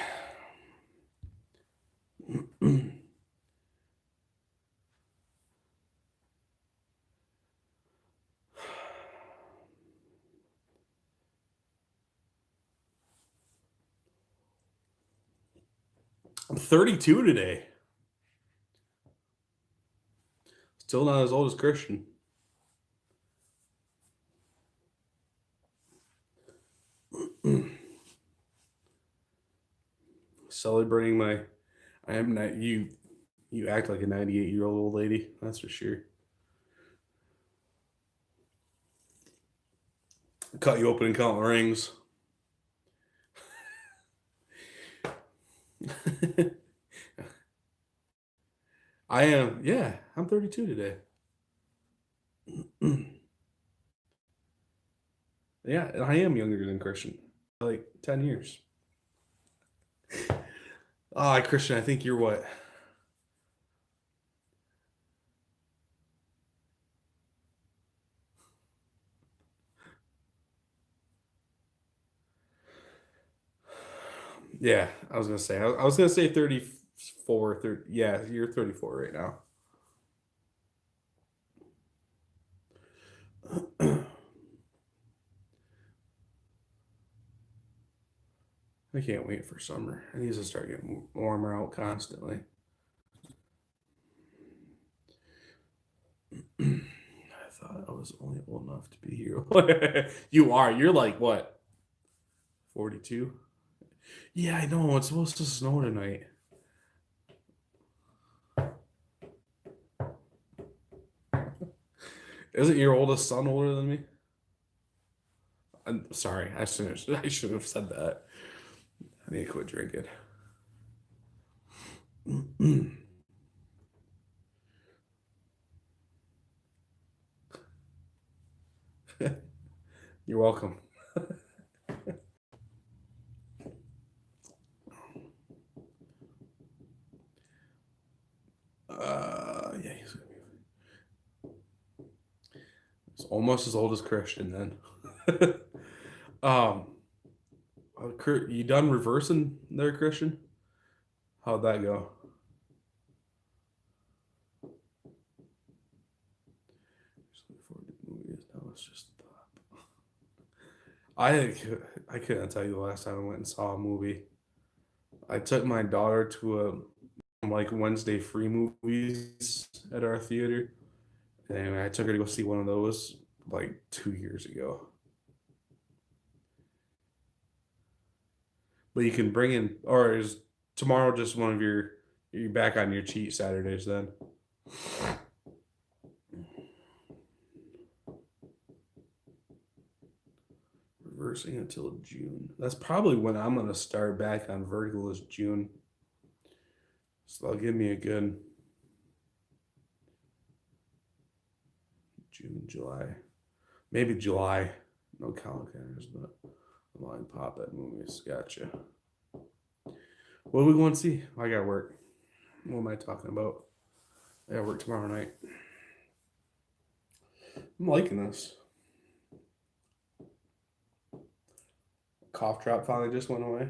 I'm 32 today. Still not as old as Christian. Celebrating my I am not you act like a 98-year-old old lady, that's for sure. Cut you open and count the rings. I am, yeah, I'm 32 today. Yeah, and I am younger than Christian. Like 10 years. Ah, Christian, I think you're what? Yeah, I was gonna say. I was gonna say 34, 30. Yeah, you're 34 right now. I can't wait for summer. It needs to start getting warmer out constantly. I thought I was only old enough to be here. You are. You're like what? 42? Yeah, I know. It's supposed to snow tonight. Isn't your oldest son older than me? I'm sorry. I should have said that. I need to quit drinking. You're welcome. Yeah, he's almost as old as Christian then. um, Kurt, you done reversing there, Christian? How'd that go? That was just I I couldn't tell you the last time I went and saw a movie. I took my daughter to a like Wednesday free movies at our theater, and I took her to go see one of those like 2 years ago. But you can bring in, or is tomorrow just one of your you back on your cheat Saturdays then? Reversing until June. That's probably when I'm gonna start back on vertical is June. So they'll give me a good June, July, maybe July. No calendars, but line pop at movies. Gotcha. What are we going to see? I got work. What am I talking about? I got work tomorrow night. I'm liking this. Cough drop finally just went away.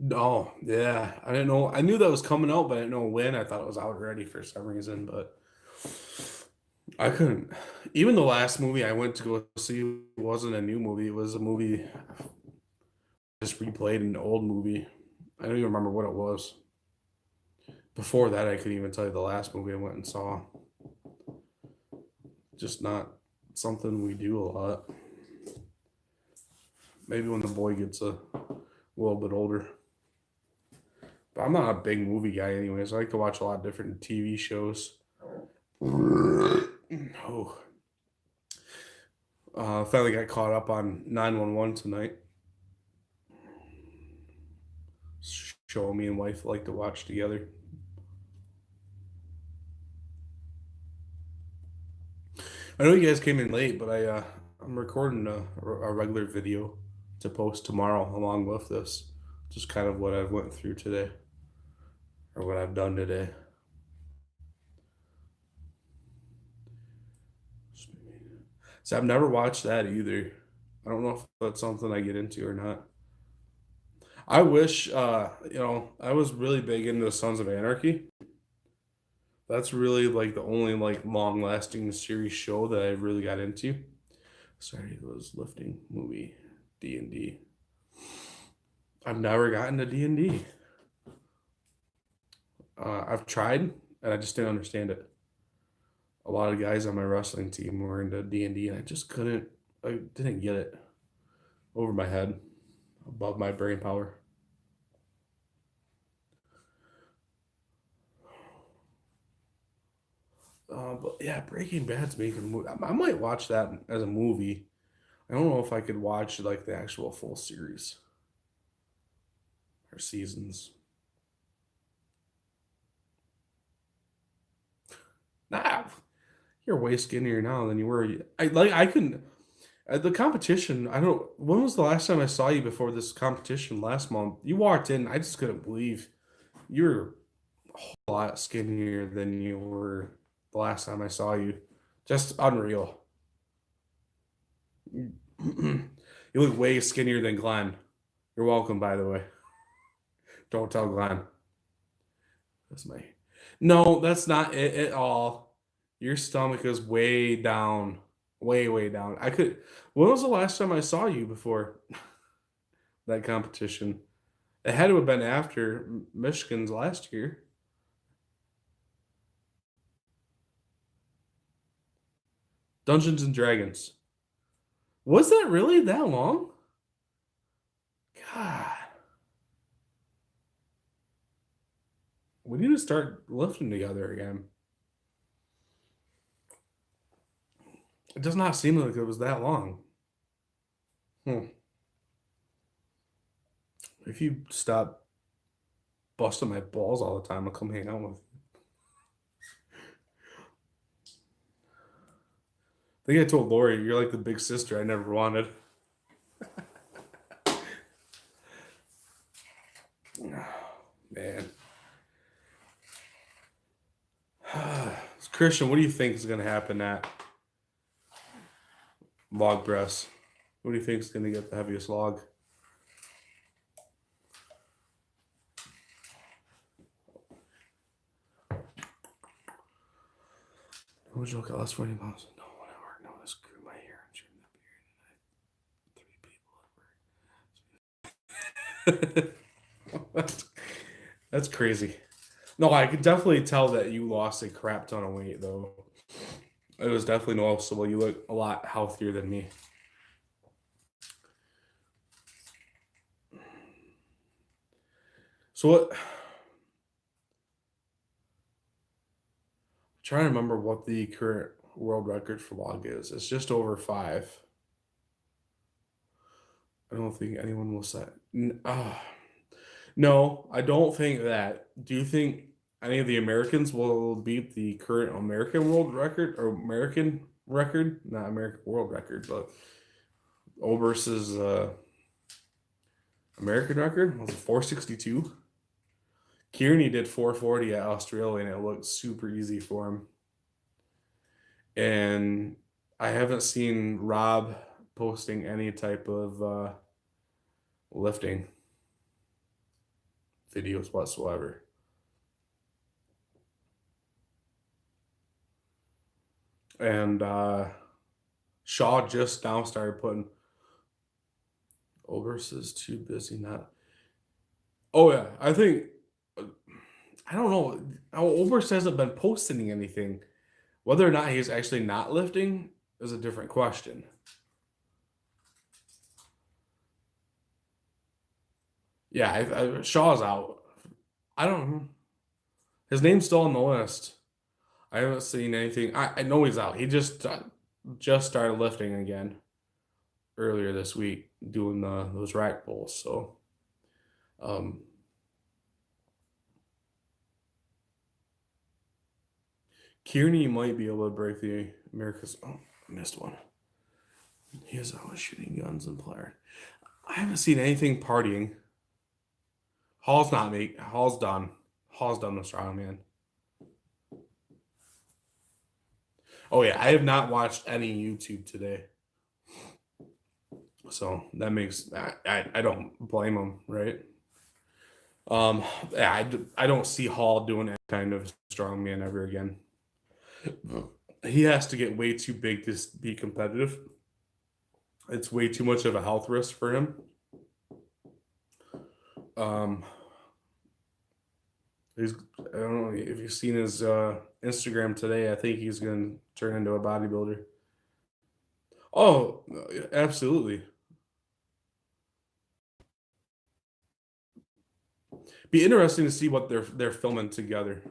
No, yeah, I didn't know. I knew that was coming out, but I didn't know when. I thought it was out already for some reason, but I couldn't. Even the last movie I went to go see wasn't a new movie. It was a movie just replayed an old movie. I don't even remember what it was. Before that, I couldn't even tell you the last movie I went and saw. Just not something we do a lot. Maybe when the boy gets a little bit older. But I'm not a big movie guy anyways. I like to watch a lot of different TV shows. Oh. Finally got caught up on 911 tonight. Show me and wife like to watch together. I know you guys came in late, but I'm recording a regular video to post tomorrow along with this. Just kind of what I've went through today or what I've done today. So I've never watched that either. I don't know if that's something I get into or not. I wish, I was really big into Sons of Anarchy. That's really like the only like long lasting series show that I really got into. Sorry, it was lifting movie D&D. I've never gotten to D&D. I've tried and I just didn't understand it. A lot of guys on my wrestling team were into D&D and I just couldn't. I didn't get it over my head, above my brain power. But yeah, Breaking Bad's making a movie. I might watch that as a movie. I don't know if I could watch like the actual full series or seasons. Nah, you're way skinnier now than you were. I couldn't at the competition. I don't. When was the last time I saw you before this competition last month? You walked in. I just couldn't believe you're a lot skinnier than you were the last time I saw you. Just unreal. You look way skinnier than Glenn. You're welcome, by the way. Don't tell Glenn. That's my. No, that's not it at all. Your stomach is way down, way way down. I could. When was the last time I saw you before that competition? It had to have been after Michigan's last year. Dungeons and Dragons. Was that really that long? God, we need to start lifting together again. It does not seem like it was that long. Hmm. If you stop busting my balls all the time, I'll come hang out with you. I think I told Lori, you're like the big sister I never wanted. Man. Christian, what do you think is going to happen at log press? What do you think is going to get the heaviest log? No joke, I lost 20 pounds. No one at work noticed grew my hair and trimmed the beard. And I had 3 people at work. That's crazy. No, I could definitely tell that you lost a crap ton of weight, though. It was definitely noticeable. You look a lot healthier than me. So what? Trying to remember what the current world record for log is. It's just over 5. I don't think anyone will say. No, I don't think that. Do you think any of the Americans will beat the current American world record or American record? Not American world record, but Oberst's American record was it 462? Kearney did 440 at Australia, and it looked super easy for him. And I haven't seen Rob posting any type of lifting videos whatsoever. And Shaw just now started putting Oberst is too busy not. Oh yeah, I think I don't know. Oberst hasn't been posting anything. Whether or not he's actually not lifting is a different question. Yeah, Shaw's out. I don't know. His name's still on the list. I haven't seen anything. I know he's out. He just started lifting again earlier this week, doing those rack pulls. So, um, Kearney might be able to break the America's. Oh, I missed one. He is always shooting guns and player. I haven't seen anything partying. Hall's not me. Hall's done. Hall's done with strongman. Oh yeah, I have not watched any YouTube today. So that makes I don't blame him, right? Um, yeah, I don't see Hall doing that kind of strongman ever again. He has to get way too big to be competitive. It's way too much of a health risk for him. Um, he's I don't know if you've seen his Instagram today. I think he's going to turn into a bodybuilder. Oh, absolutely. Be interesting to see what they're filming together.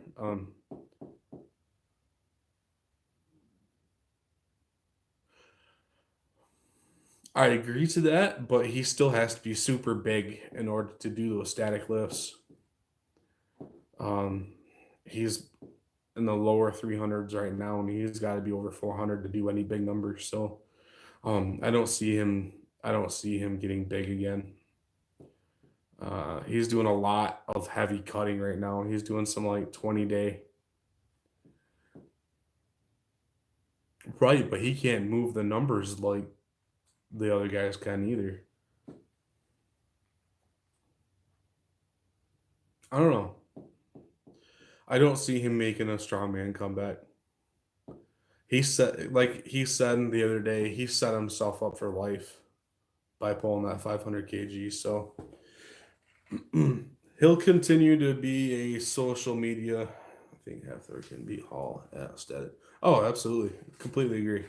I agree to that, but he still has to be super big in order to do those static lifts. Um, he's in the lower 300s right now, and he's got to be over 400 to do any big numbers. So, I don't see him. I don't see him getting big again. He's doing a lot of heavy cutting right now. He's doing some like 20-day, right? But he can't move the numbers like the other guys can either. I don't know. I don't see him making a strongman comeback. He said the other day, he set himself up for life by pulling that 500 kg. So he'll continue to be a social media. I think Hathor can beat Hall at static. Oh, absolutely, completely agree.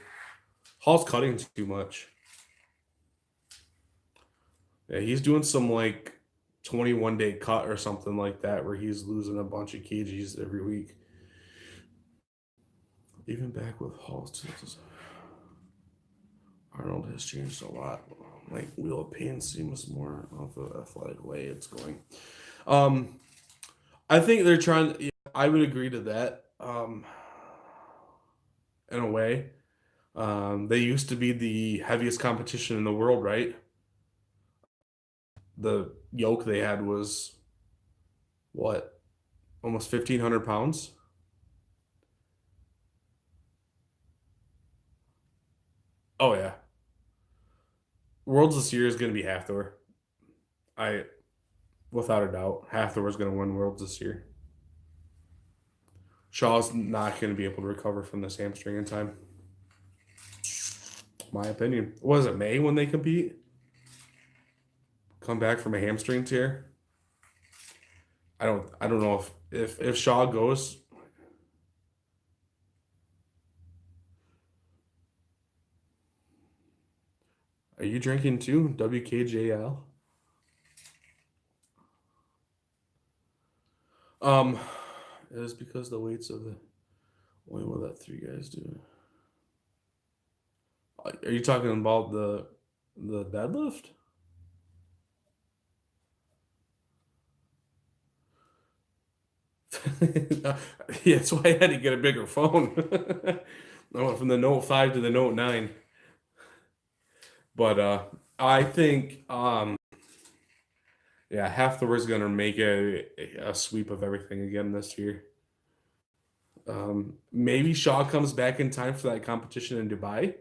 Hall's cutting too much. Yeah, he's doing some like 21-day cut or something like that, where he's losing a bunch of kgs every week. Even back with Hall's, Arnold has changed a lot. Like Wheel of Pain seems more of an athletic way it's going. Um, I think they're trying. Yeah, I would agree to that. In a way, they used to be the heaviest competition in the world, right? The yoke they had was what, almost 1,500 pounds. Oh yeah, Worlds this year is going to be Hathor. I, without a doubt, Hathor is going to win Worlds this year. Shaw's not going to be able to recover from this hamstring in time. My opinion. Was it May when they compete? Come back from a hamstring tear? I don't know if Shaw goes. Are you drinking too? WKJL? Um, it is because the weights of the. Wait, what that three guys do? Are you talking about the deadlift? Yeah, that's why I had to get a bigger phone. I went from the Note 5 to the Note 9. But I think yeah, Hathor's gonna make a sweep of everything again this year. Maybe Shaw comes back in time for that competition in Dubai,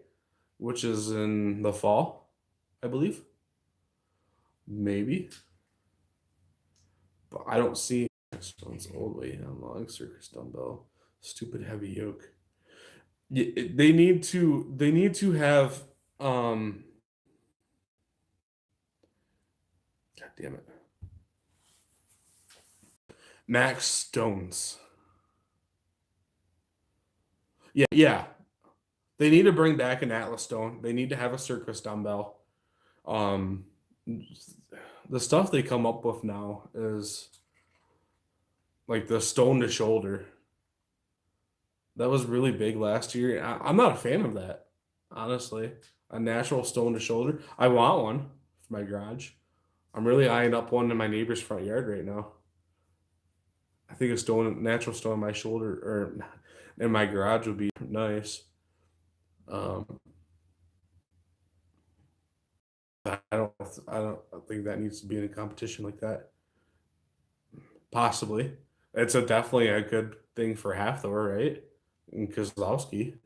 which is in the fall, I believe. Maybe, but I don't see Stone's old weight on long circus dumbbell. Stupid heavy yoke. They need to have God damn it, Max Stones. Yeah, yeah. They need to bring back an Atlas Stone. They need to have a circus dumbbell. Um, the stuff they come up with now is like the stone to shoulder. That was really big last year. I'm not a fan of that, honestly. A natural stone to shoulder. I want one for my garage. I'm really eyeing up one in my neighbor's front yard right now. I think a natural stone in my shoulder or in my garage would be nice. Um, I don't think that needs to be in a competition like that. Possibly. It's a definitely a good thing for Hathor, right? And Kozlowski.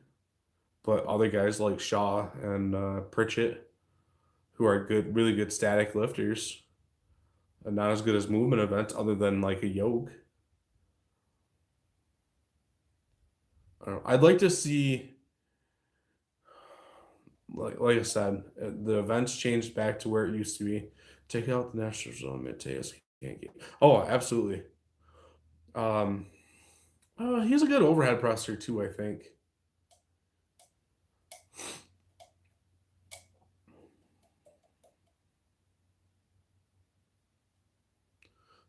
But other guys like Shaw and Pritchett, who are good, really good static lifters, and not as good as movement events other than like a yoke. I don't know. I'd like to see, like I said, the events changed back to where it used to be. Take out the national zone, Mateus can't get. Oh, absolutely. Um, he's a good overhead presser too, I think.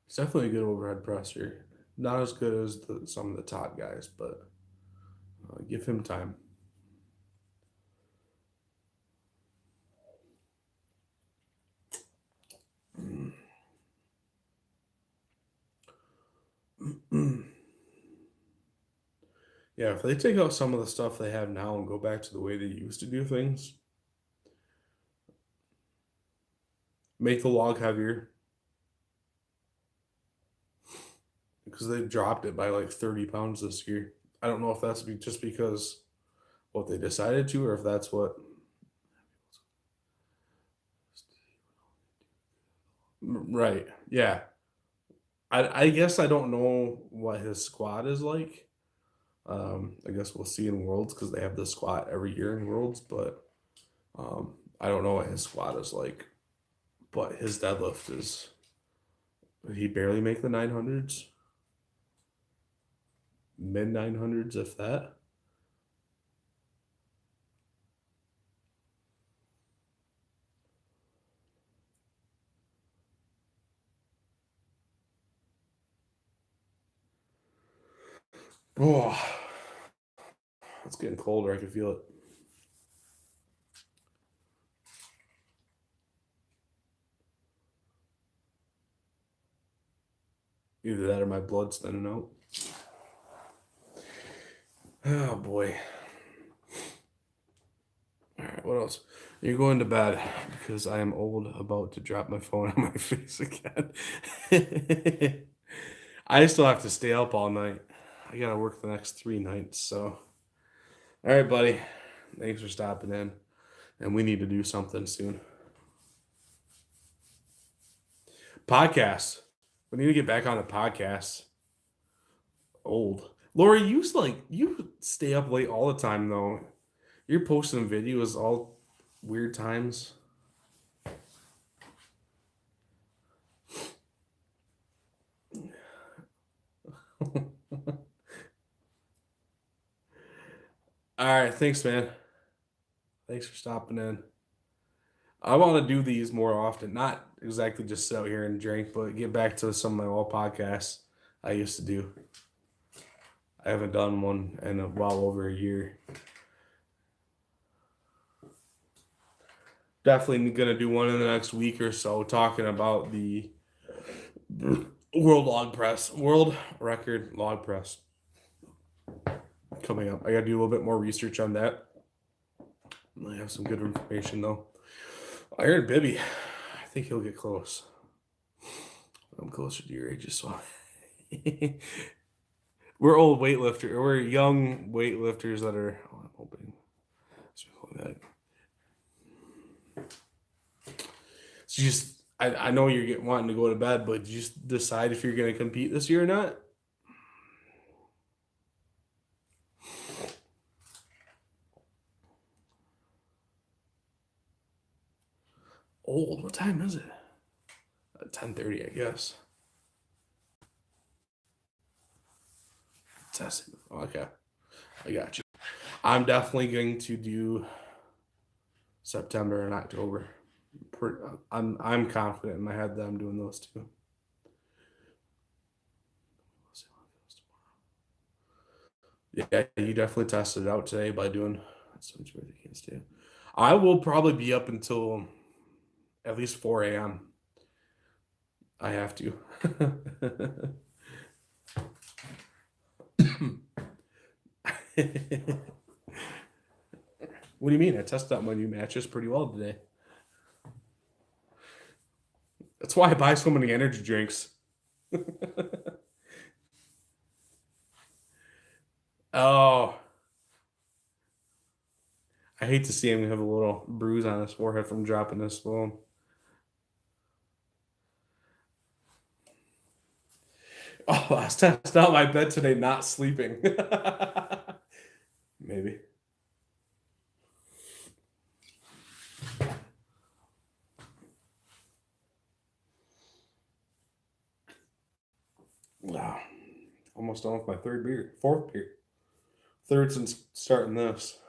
He's definitely a good overhead presser. Not as good as some of the top guys, but give him time. Yeah, if they take out some of the stuff they have now and go back to the way they used to do things, make the log heavier because they've dropped it by like 30 pounds this year. I don't know if that's just because what they decided to, or if that's what. Right. Yeah. I guess I don't know what his squat is like. I guess we'll see in Worlds because they have the squat every year in Worlds, but I don't know what his squat is like. But his deadlift is. Did he barely make the 900s? Mid 900s, if that. Oh, it's getting colder. I can feel it. Either that or my blood's thinning out. Oh boy. All right, what else? You're going to bed because I am old, about to drop my phone on my face again. I still have to stay up all night. I gotta work the next 3 nights. So, all right, buddy. Thanks for stopping in, and we need to do something soon. Podcast. We need to get back on the podcast. Old. Lori, you stay up late all the time though. You're posting videos all weird times. All right, thanks, man. Thanks for stopping in. I want to do these more often. Not exactly just sit out here and drink, but get back to some of my old podcasts I used to do. I haven't done one in well over a year. Definitely gonna do one in the next week or so, talking about the world record log press coming up. I gotta do a little bit more research on that. I have some good information though. I heard Bibby. I think he'll get close. I'm closer to your age, so we're old weightlifters. We're young weightlifters that are. Oh, I'm hoping. It's just I know you're wanting to go to bed, but just decide if you're going to compete this year or not. Old. What time is it? 10:30, I guess. Testing. Okay, I got you. I'm definitely going to do September and October. I'm confident in my head that I'm doing those two. Yeah, you definitely tested it out today by doing some against you. I will probably be up until at least 4 a.m. I have to. What do you mean? I tested out my new mattress pretty well today. That's why I buy so many energy drinks. Oh, I hate to see him have a little bruise on his forehead from dropping his phone. Oh, last time I was out my bed today, not sleeping. Maybe. Wow. Almost done with my fourth beer. Third since starting this.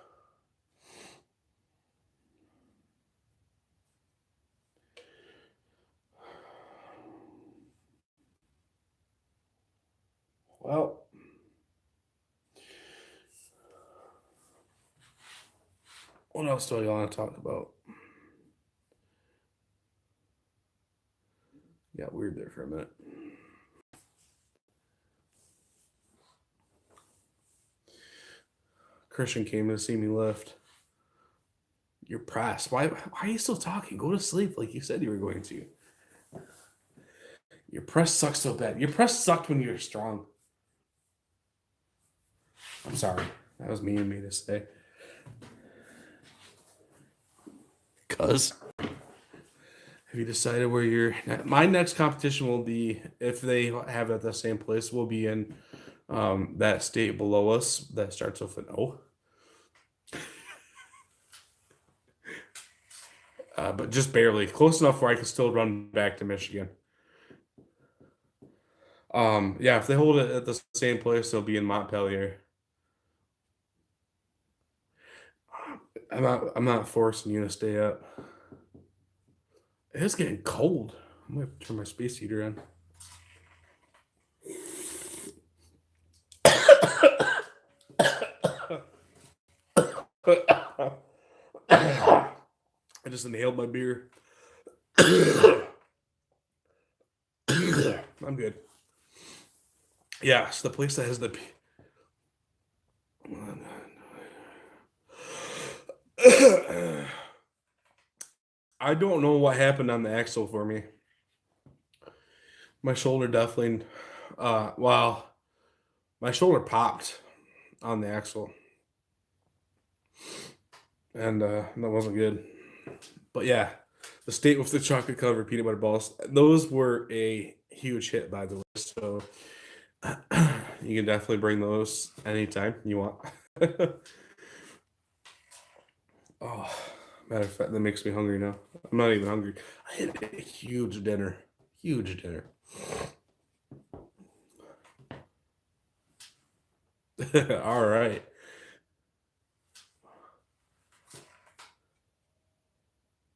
Well, what else do I want to talk about? Got weird there for a minute. Christian came to see me lift. You're pressed. Why are you still talking? Go to sleep like you said you were going to. Your press sucks so bad. Your press sucked when you were strong. I'm sorry. That was mean of me to say. Cuz. Have you decided where your my next competition will be, if they have it at the same place, will be in that state below us that starts with an O. But just barely. Close enough where I can still run back to Michigan. Yeah, if they hold it at the same place, they'll be in Montpelier. I'm not forcing you to stay up. It is getting cold. I'm gonna turn my space heater on. I just inhaled my beer. I'm good. Yeah, it's the place that has the. I don't know what happened on the axle for me. My shoulder definitely. Well, my shoulder popped on the axle, and that wasn't good. But yeah, the state with the chocolate covered peanut butter balls, those were a huge hit, by the way. So you can definitely bring those anytime you want. Oh, matter of fact, that makes me hungry now. I'm not even hungry. I had a huge dinner. Huge dinner. All right.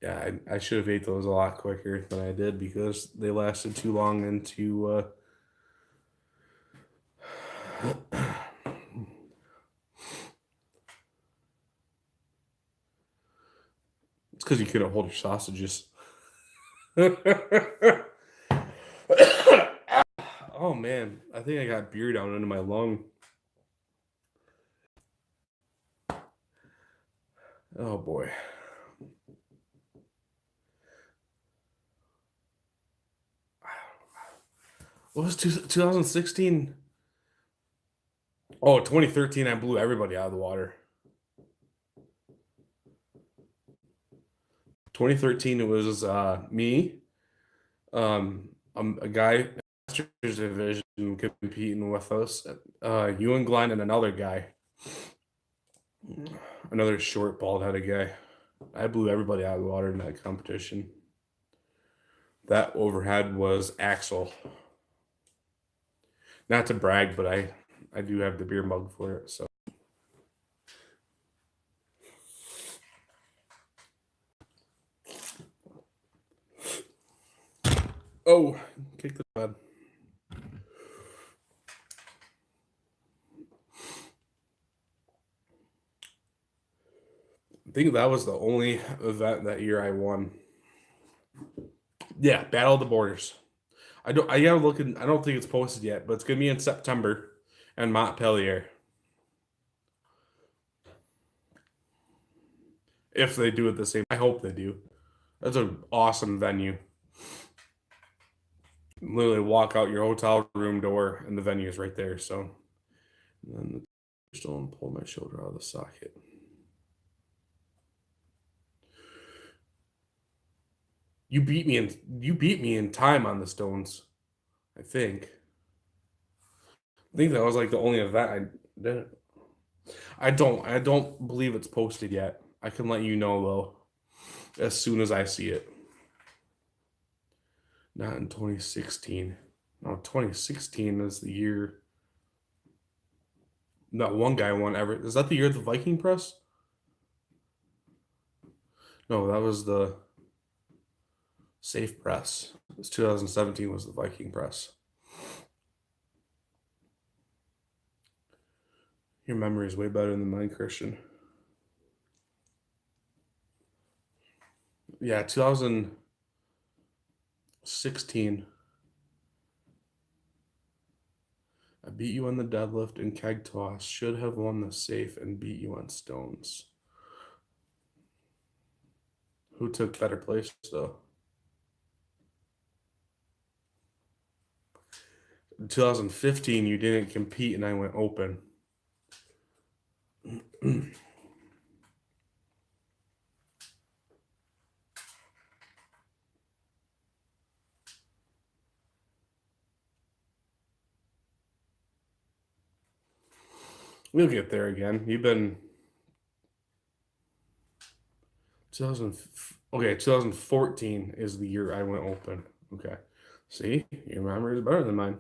Yeah, I should have ate those a lot quicker than I did because they lasted too long into. It's because you couldn't hold your sausages. Oh man, I think I got beer down into my lung. Oh boy. What was 2016? Oh, 2013, I blew everybody out of the water. 2013, it was me, a guy Masters division competing with us, you and Glenn and another guy, another short, bald-headed guy. I blew everybody out of the water in that competition. That overhead was Axel. Not to brag, but I do have the beer mug for it. So. Oh, kick the bed. I think that was the only event that year I won. Yeah, Battle of the Borders. I gotta look in. I don't think it's posted yet, but it's gonna be in September, and Montpelier. If they do it the same, I hope they do. That's an awesome venue. Literally walk out your hotel room door, and the venue is right there. So, and then the stone pull my shoulder out of the socket. You beat me in time on the stones, I think. I think that was like the only event I did. I don't believe it's posted yet. I can let you know though as soon as I see it. Not in 2016. No, 2016 is the year that one guy won ever. Is that the year of the Viking Press? No, that was the Safe Press. It was 2017 was the Viking Press. Your memory is way better than mine, Christian. Yeah, 2016. I beat you on the deadlift and keg toss. Should have won the safe and beat you on stones. Who took better place though? In 2015, you didn't compete and I went open. We'll get there again. You've been 2000. Okay, 2014 is the year I went open. Okay, see, your memory is better than mine.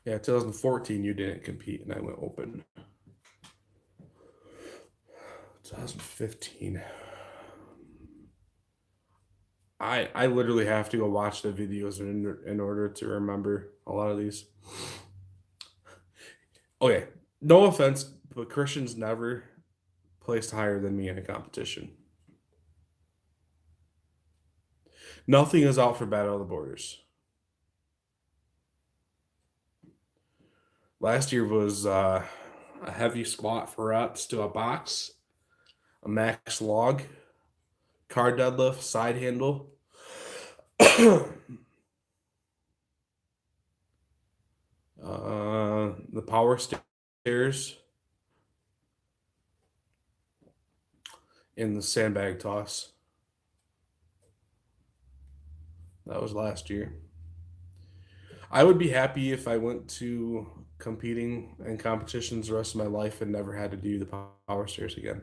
Yeah, 2014 you didn't compete and I went open. 2015. I literally have to go watch the videos in order to remember a lot of these. Okay, no offense, but Christian's never placed higher than me in a competition. Nothing is out for Battle of the Borders. Last year was a heavy squat for reps to a box, a max log, car deadlift, side handle. The power stairs in the sandbag toss. That was last year. I would be happy if I went to competing in competitions the rest of my life and never had to do the power stairs again.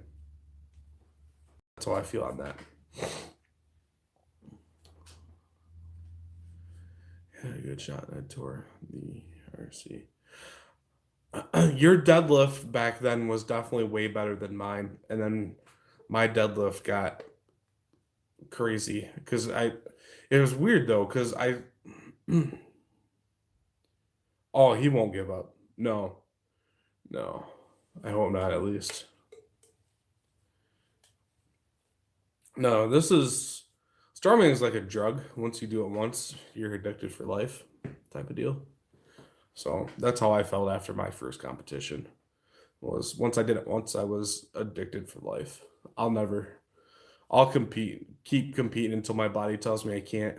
That's how I feel on that. Had a good shot. I tore the RC. Your deadlift back then was definitely way better than mine, and then my deadlift got crazy because I. It was weird though because I. Oh, he won't give up. No, no, I hope not. At least. No, this is storming is like a drug. Once you do it once, you're addicted for life, type of deal. So that's how I felt after my first competition. Was once I did it once, I was addicted for life. I'll never. I'll keep competing until my body tells me I can't.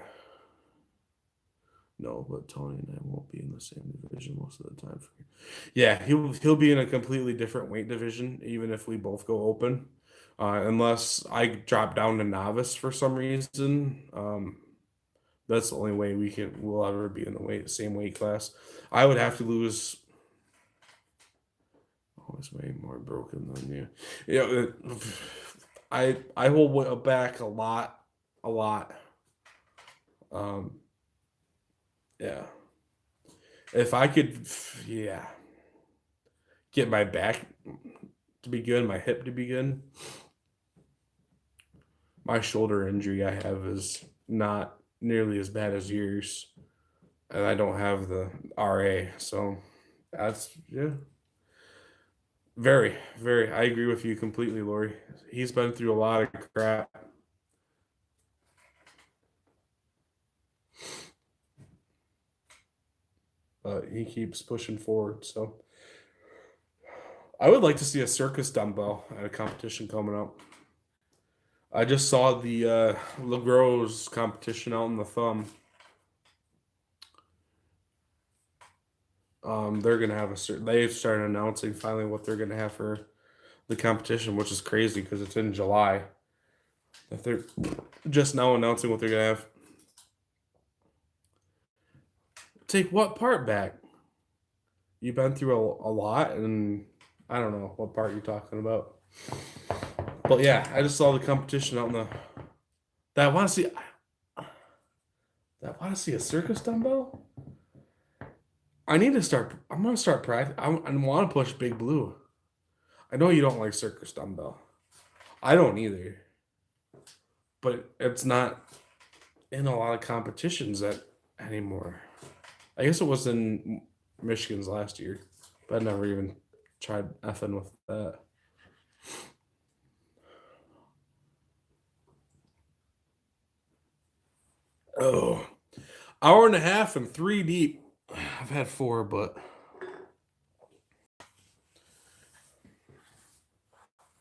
No, but Tony and I won't be in the same division most of the time. Yeah, he'll be in a completely different weight division, even if we both go open. Unless I drop down to novice for some reason. That's the only way we'll ever be in the same weight class. I would have to lose. Oh, it's way more broken than you. Yeah, I will back a lot, a lot. Yeah. If I could, yeah, get my back to be good, my hip to be good. My shoulder injury I have is not nearly as bad as yours, and I don't have the RA, so that's yeah. Very, very. I agree with you completely, Lori. He's been through a lot of crap. But he keeps pushing forward. So I would like to see a circus dumbbell at a competition coming up. I just saw the LeGros competition out in the thumb. They're gonna have they've started announcing finally what they're gonna have for the competition, which is crazy because it's in July. That they're just now announcing what they're gonna have. Take what part back? You've been through a lot, and I don't know what part you're talking about. But yeah, I just saw the competition out in the. That I want to see. That I want to see a circus dumbbell. I need to start. I'm gonna start practice. I want to push Big Blue. I know you don't like circus dumbbell. I don't either. But it's not in a lot of competitions that anymore. I guess it was in Michigan's last year, but I never even tried effing with that. Oh, hour and a half and 3 deep. I've had 4, but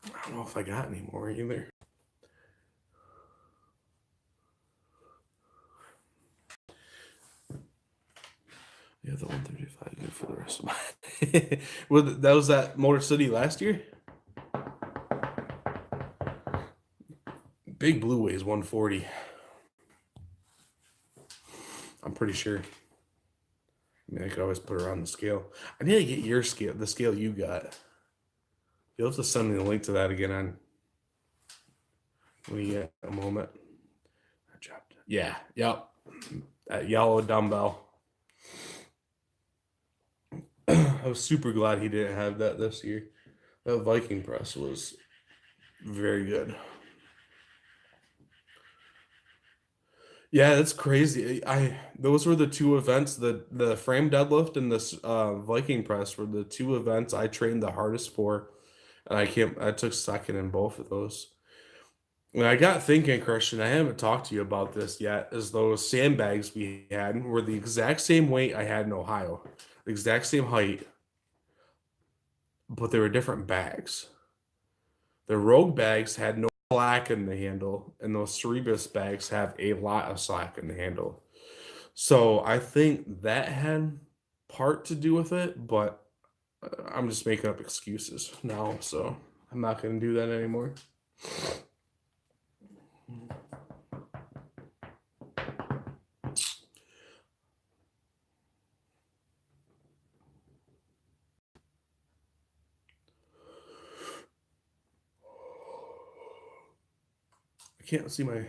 I don't know if I got any more either. Yeah, the 135 good for the rest of my. That was that Motor City last year. Big Blue weighs 140. I'm pretty sure. I mean, I could always put her on the scale. I need to get your scale, the scale you got. You'll have to send me the link to that again on when you get a moment. Yeah, yep. That yellow dumbbell. I was super glad he didn't have that this year. That Viking press was very good. Yeah, that's crazy. Those were the two events, the frame deadlift and this Viking press were the two events I trained the hardest for, and I took second in both of those. And I got thinking, Christian, I haven't talked to you about this yet, is those sandbags we had were the exact same weight I had in Ohio, the exact same height, but they were different bags. The Rogue bags had no slack in the handle, and those Cerebus bags have a lot of slack in the handle. So I think that had part to do with it, but I'm just making up excuses now, so I'm not going to do that anymore. I can't see my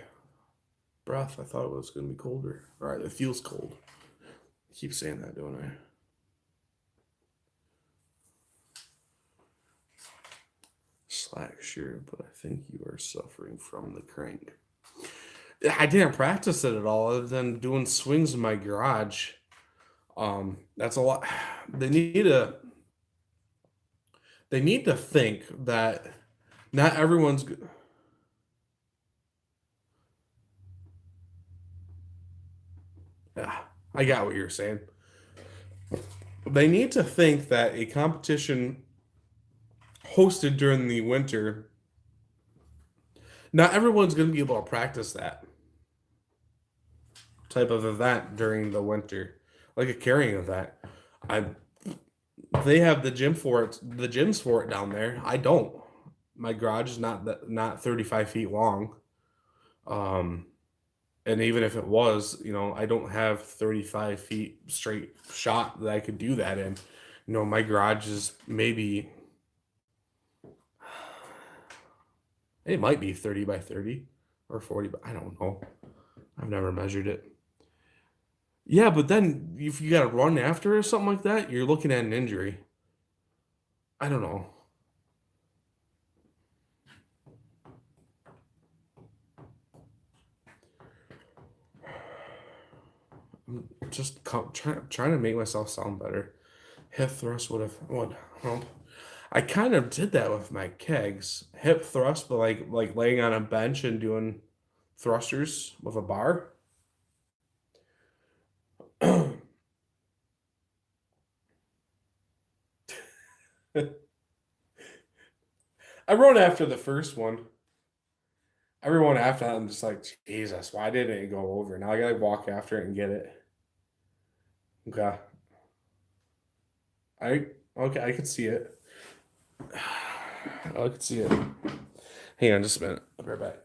breath. I thought it was going to be colder. All right, it feels cold. I keep saying that, don't I? Slack, sure, but I think you are suffering from the crank. I didn't practice it at all other than doing swings in my garage. That's a lot. They need to they need to think that not everyone's yeah, I got what you're saying. They need to think that a competition hosted during the winter, not everyone's going to be able to practice that type of event during the winter, like a carrying event. I They have the gyms for it down there. I don't. My garage is not 35 feet long. Um, and even if it was, I don't have 35 feet straight shot that I could do that in. My garage is maybe it might be 30 by 30 or 40, but I don't know. I've never measured it. Yeah, but then if you got to run after or something like that, you're looking at an injury. I don't know. I'm just trying to make myself sound better. Hip thrust would hump. I kind of did that with my kegs. Hip thrust, but like laying on a bench and doing thrusters with a bar. I run after the first one. Everyone after that, I'm just like, Jesus, why didn't it go over? Now I gotta walk after it and get it. Okay. I okay, I could see it. I could see it. Hang on just a minute. I'll be right back.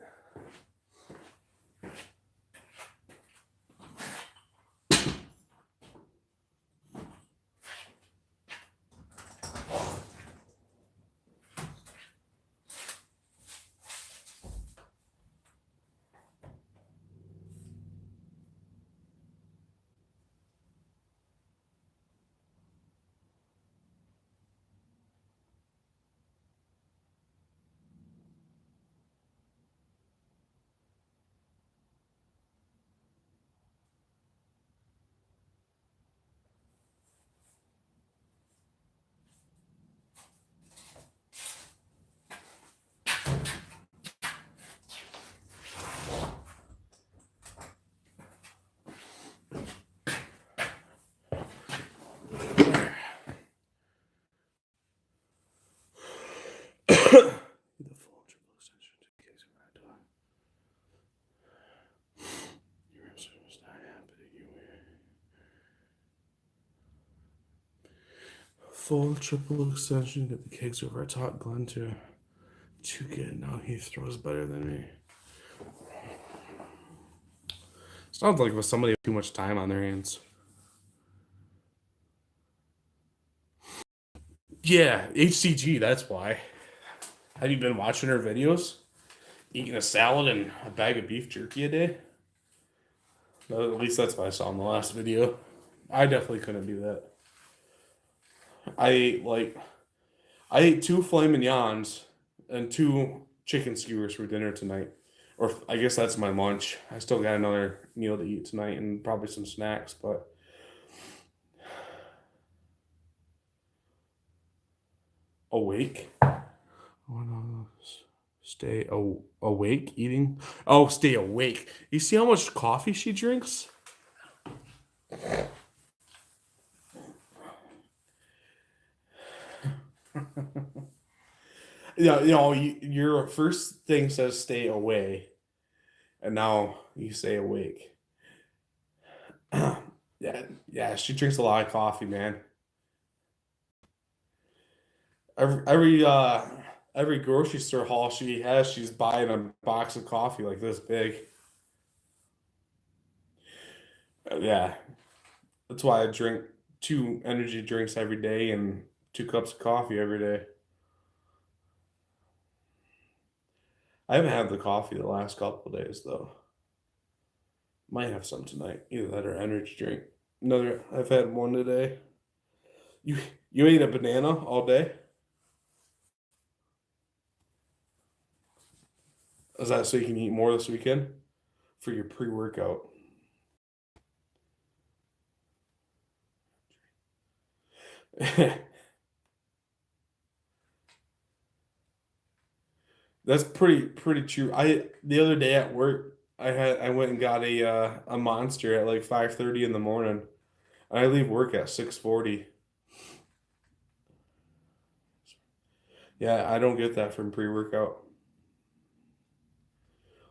The full triple extension to the case of Rad. Your answer was not happening. You were full triple extension to the cakes over. I taught Glenn to get. Now he throws better than me. Sounds like with somebody with too much time on their hands. Yeah, HCG. That's why. Have you been watching her videos? Eating a salad and a bag of beef jerky a day? No, at least that's what I saw in the last video. I definitely couldn't do that. I ate two filet mignons and two chicken skewers for dinner tonight. Or I guess that's my lunch. I still got another meal to eat tonight and probably some snacks, but awake. Oh no. Stay awake eating. Oh, stay awake. You see how much coffee she drinks? Yeah, your first thing says stay away, and now you say awake. Yeah, she drinks a lot of coffee, man. Every grocery store haul she has, she's buying a box of coffee like this big. Yeah, that's why I drink two energy drinks every day and 2 cups of coffee every day. I haven't had the coffee the last couple of days though. Might have some tonight. Either that or energy drink. I've had one today. You you ate a banana all day? Is that so you can eat more this weekend for your pre-workout? That's pretty true. I the other day at work, I went and got a monster at like 5:30 in the morning. And I leave work at 6:40. Yeah, I don't get that from pre-workout.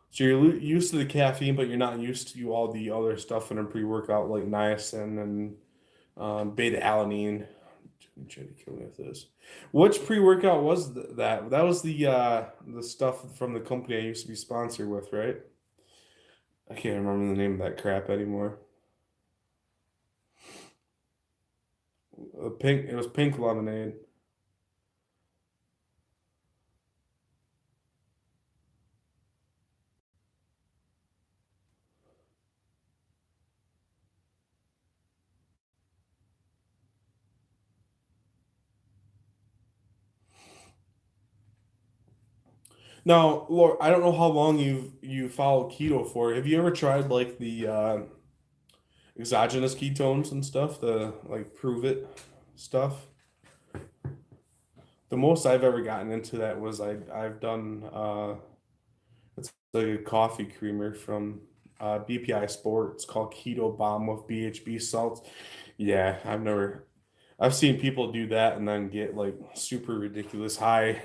So you're used to the caffeine, but you're not used to all the other stuff in a pre-workout like niacin and beta alanine. Trying to kill me with this. Which pre-workout was that? That was the stuff from the company I used to be sponsored with, right? I can't remember the name of that crap anymore. Pink. It was pink lemonade. Now, Laura, I don't know how long you followed keto for. Have you ever tried like the exogenous ketones and stuff, the like prove it stuff? The most I've ever gotten into that was I've done it's like a coffee creamer from BPI Sports called Keto Bomb with BHB salts. Yeah, I've seen people do that and then get like super ridiculous high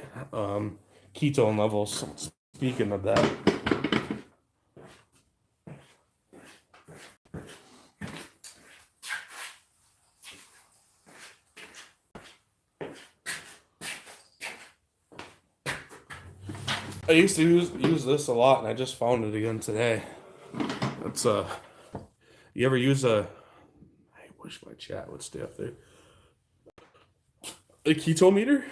ketone levels. Speaking of that, I used to use this a lot, and I just found it again today. It's you ever use a? I wish my chat would stay up there. A keto meter?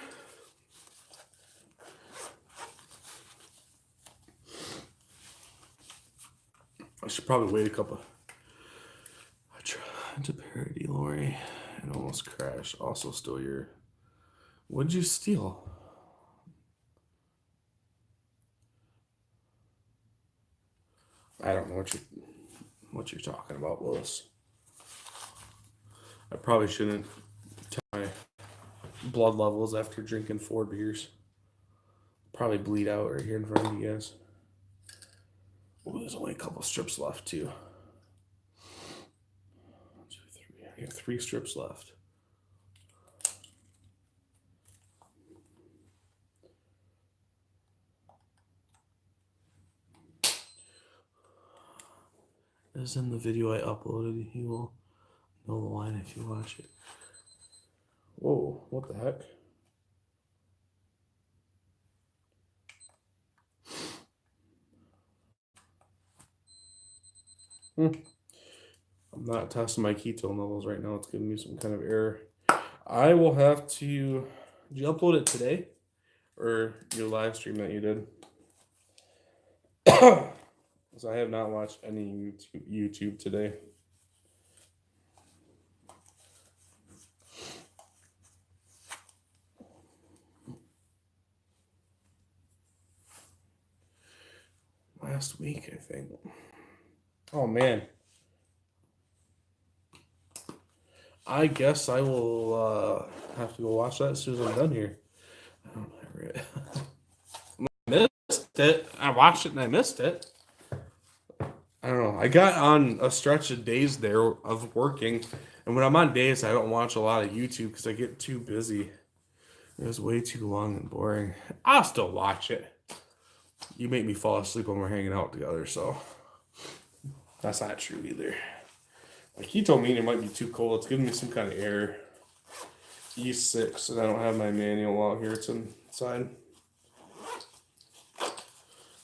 I should probably wait a couple. I tried to parody Lori and almost crashed. Also stole your. What'd you steal? I don't know what you're talking about, Willis. I probably shouldn't tell my blood levels after drinking 4 beers. Probably bleed out right here in front of you guys. Oh, there's only a couple strips left too. 1, 2, 3. I got 3 strips left. is in the video I uploaded. You will know the line if you watch it. Whoa, what the heck? I'm not testing my ketone levels right now. It's giving me some kind of error. I will have to. Did you upload it today? Or your live stream that you did? Because I have not watched any YouTube today. Last week, I think. Oh, man. I guess I will have to go watch that as soon as I'm done here. I don't know. Missed it. I watched it and I missed it. I don't know. I got on a stretch of days there of working, and when I'm on days, I don't watch a lot of YouTube because I get too busy. It was way too long and boring. I'll still watch it. You make me fall asleep when we're hanging out together, so that's not true either. My keto meter might be too cold. It's giving me some kind of error. E6, and I don't have my manual out here. It's inside.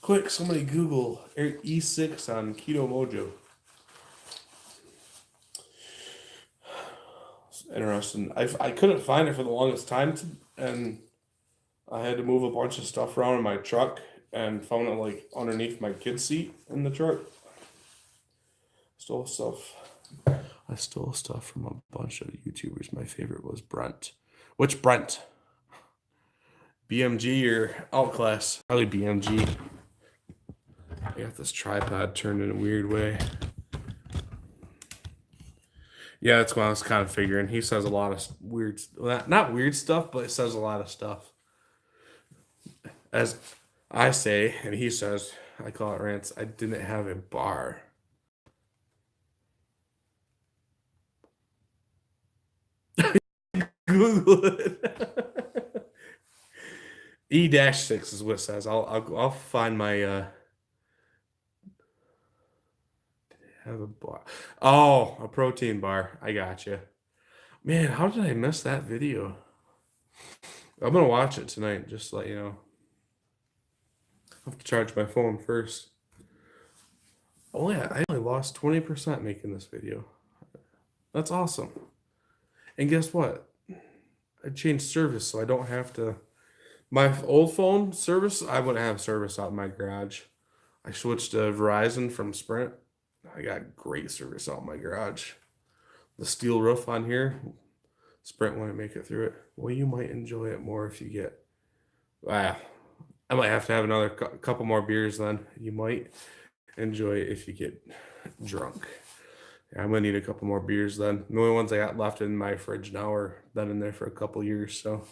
Quick, somebody Google E6 on Keto Mojo. It's interesting. I couldn't find it for the longest time, and I had to move a bunch of stuff around in my truck and found it like underneath my kid's seat in the truck. Stole stuff. I stole stuff from a bunch of YouTubers. My favorite was Brent. Which Brent? BMG or Outclass? Probably BMG. I got this tripod turned in a weird way. Yeah, that's what I was kind of figuring. He says a lot of weird, not weird stuff, but it says a lot of stuff. As I say, and he says, I call it rants, I didn't have a bar. Google it. E-6 is what it says. I'll find my have a bar. Oh, a protein bar. I got you. Man, how did I miss that video? I'm gonna watch it tonight, just to let you know. I have to charge my phone first. Oh yeah, I only lost 20% making this video. That's awesome. And guess what? I changed service, so I don't have to. My old phone service, I wouldn't have service out in my garage. I switched to Verizon from Sprint. I got great service out in my garage. The steel roof on here, Sprint wouldn't make it through it. Well, you might enjoy it more if you get. I might have to have another couple more beers then. You might enjoy it if you get drunk. I'm gonna need a couple more beers then. The only ones I got left in my fridge now are been in there for a couple years. So,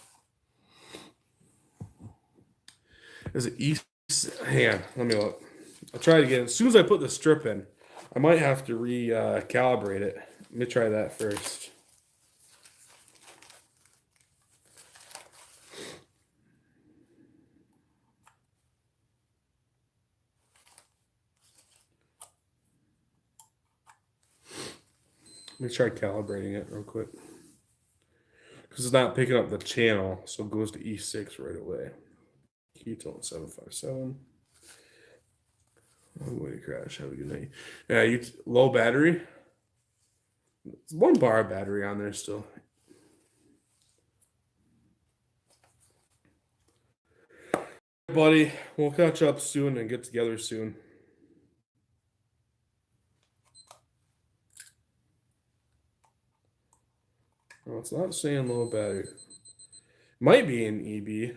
is it East? Hang on, let me look. I'll try it again. As soon as I put the strip in, I might have to recalibrate it. Let me try that first. Let me try calibrating it real quick. Because it's not picking up the channel, so it goes to E6 right away. Ketone 757. I'm going to crash. Have a good night. Yeah, low battery. It's 1 bar battery on there still. Buddy, we'll catch up soon and get together soon. Oh, it's not saying low battery. Might be an EB.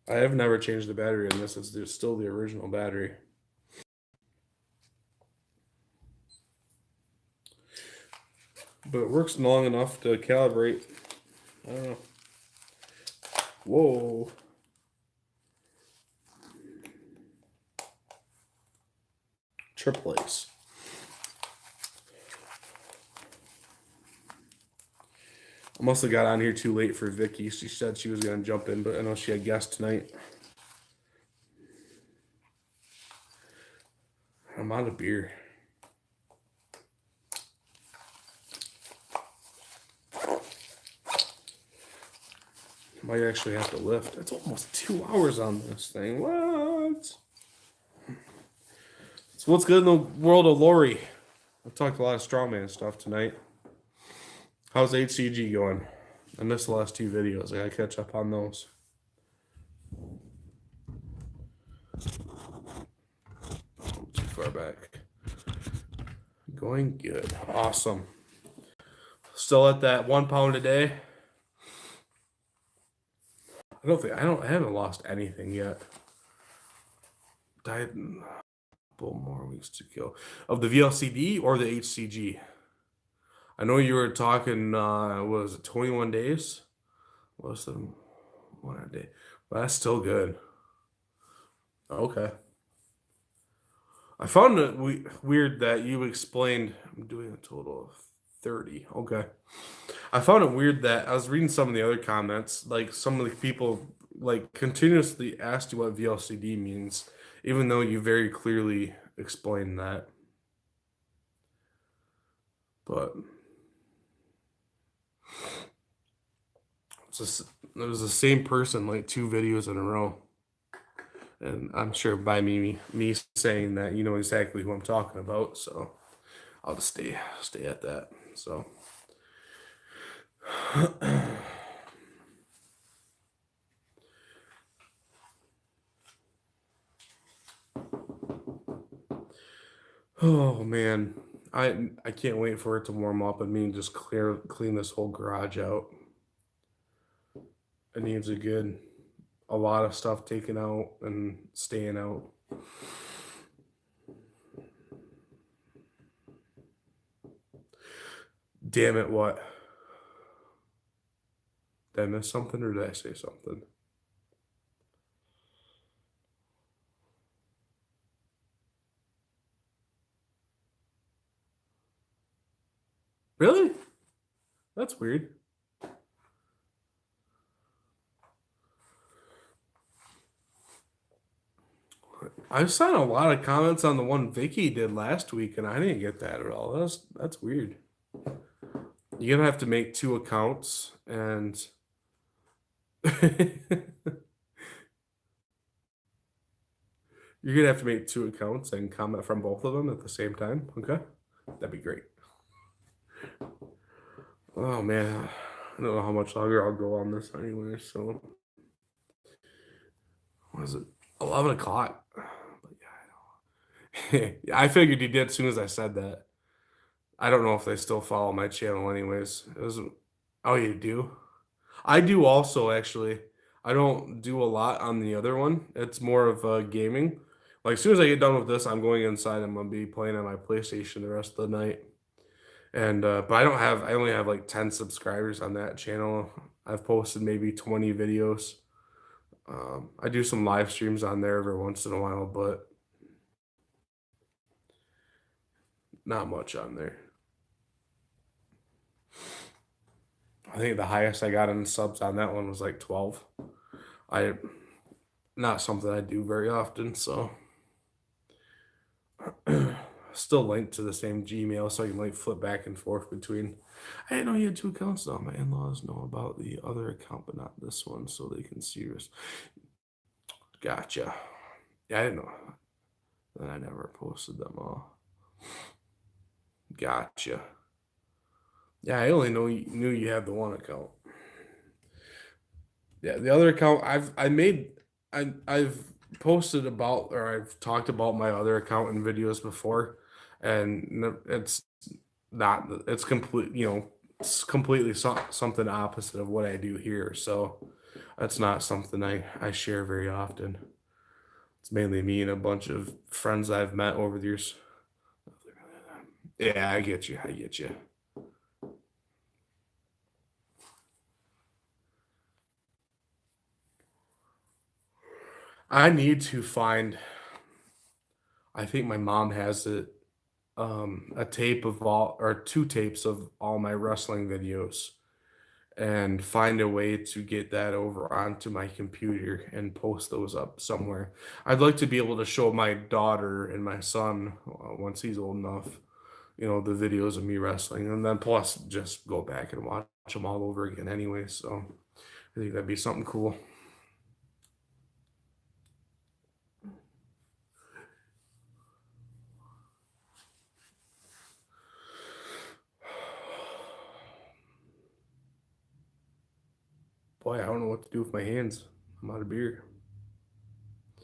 I have never changed the battery in this. It's still the original battery. But it works long enough to calibrate. I don't know. Whoa. Triplets. I must have got on here too late for Vicky. She said she was going to jump in, but I know she had guests tonight. I'm out of beer. Might actually have to lift. It's almost 2 hours on this thing. What? So what's good in the world of Lori? I've talked a lot of strongman stuff tonight. How's HCG going? I missed the last 2 videos. I gotta catch up on those. Too far back. Going good. Awesome. Still at that 1 pound a day. I haven't lost anything yet. Diet a couple more weeks to go. Of the VLCD or the HCG? I know you were talking, what was it, 21 days? Less than 1 a day. But that's still good. Okay. I found it weird that you explained I'm doing a total of 30. Okay. I found it weird that I was reading some of the other comments, like some of the people like continuously asked you what VLCD means, even though you very clearly explained that. But it was the same person like 2 videos in a row. And I'm sure by me saying that you know exactly who I'm talking about, so I'll just stay at that. So oh man, I can't wait for it to warm up and me and just clean this whole garage out. It needs a lot of stuff taken out and staying out. Damn it, what? Did I miss something or did I say something? Really? That's weird. I saw a lot of comments on the one Vicky did last week, and I didn't get that at all. That's weird. You're gonna have to make 2 accounts, and you're gonna have to make 2 accounts and comment from both of them at the same time. Okay, that'd be great. Oh man, I don't know how much longer I'll go on this anyway. So, what is it? 11 o'clock. But yeah, I figured you did as soon as I said that. I don't know if they still follow my channel, anyways. Oh, you do? I do also actually. I don't do a lot on the other one. It's more of gaming. Like as soon as I get done with this, I'm going inside. I'm gonna be playing on my PlayStation the rest of the night. And but I only have like 10 subscribers on that channel. I've posted maybe 20 videos. I do some live streams on there every once in a while, but not much on there. I think the highest I got in subs on that one was like 12. I Not something I do very often, so still linked to the same Gmail, so I can like flip back and forth between. I didn't know you had 2 accounts though. My in-laws know about the other account, but not this one, so they can see yours. Gotcha. Yeah, I didn't know. Then I never posted them all. Gotcha. Yeah, I only knew you had the one account. Yeah, the other account I've posted about or I've talked about my other account in videos before, and it's complete, it's completely something opposite of what I do here. So that's not something I share very often. It's mainly me and a bunch of friends I've met over the years. Yeah, I get you. I get you. I need to find. I think my mom has it. A tape of all or 2 tapes of all my wrestling videos, and find a way to get that over onto my computer and post those up somewhere. I'd like to be able to show my daughter and my son, once he's old enough, the videos of me wrestling, and then plus just go back and watch them all over again anyway. So I think that'd be something cool. Boy, I don't know what to do with my hands. I'm out of beer. I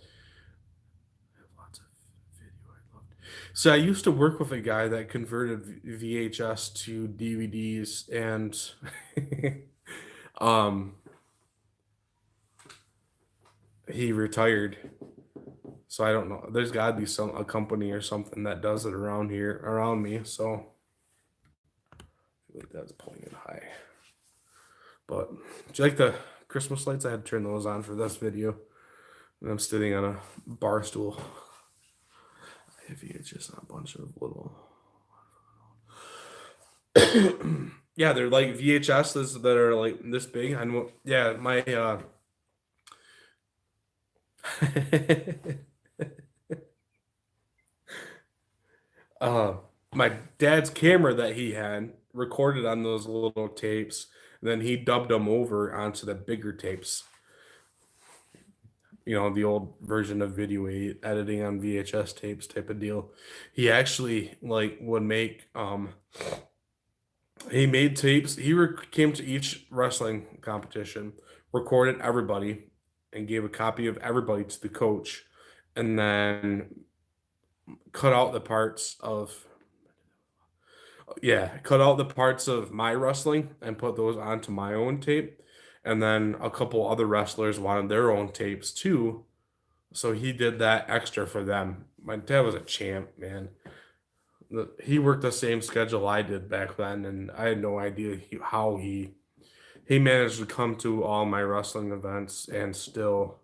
have lots of video I loved. So I used to work with a guy that converted VHS to DVDs, and um, he retired. So I don't know. There's got to be a company or something that does it around here, around me. So I feel like that's pointed high. But do you like the Christmas lights? I had to turn those on for this video. And I'm sitting on a bar stool. It's just a bunch of little. Yeah, they're like VHSs that are like this big. I know. Yeah, my uh my dad's camera that he had recorded on those little tapes. Then he dubbed them over onto the bigger tapes. The old version of Video 8 editing on VHS tapes type of deal. He actually like would make he made tapes. Came to each wrestling competition, recorded everybody, and gave a copy of everybody to the coach, and then cut out the parts of cut out the parts of my wrestling and put those onto my own tape. And then a couple other wrestlers wanted their own tapes too, so he did that extra for them. My dad was a champ, man. He worked the same schedule I did back then, and I had no idea how he managed to come to all my wrestling events and still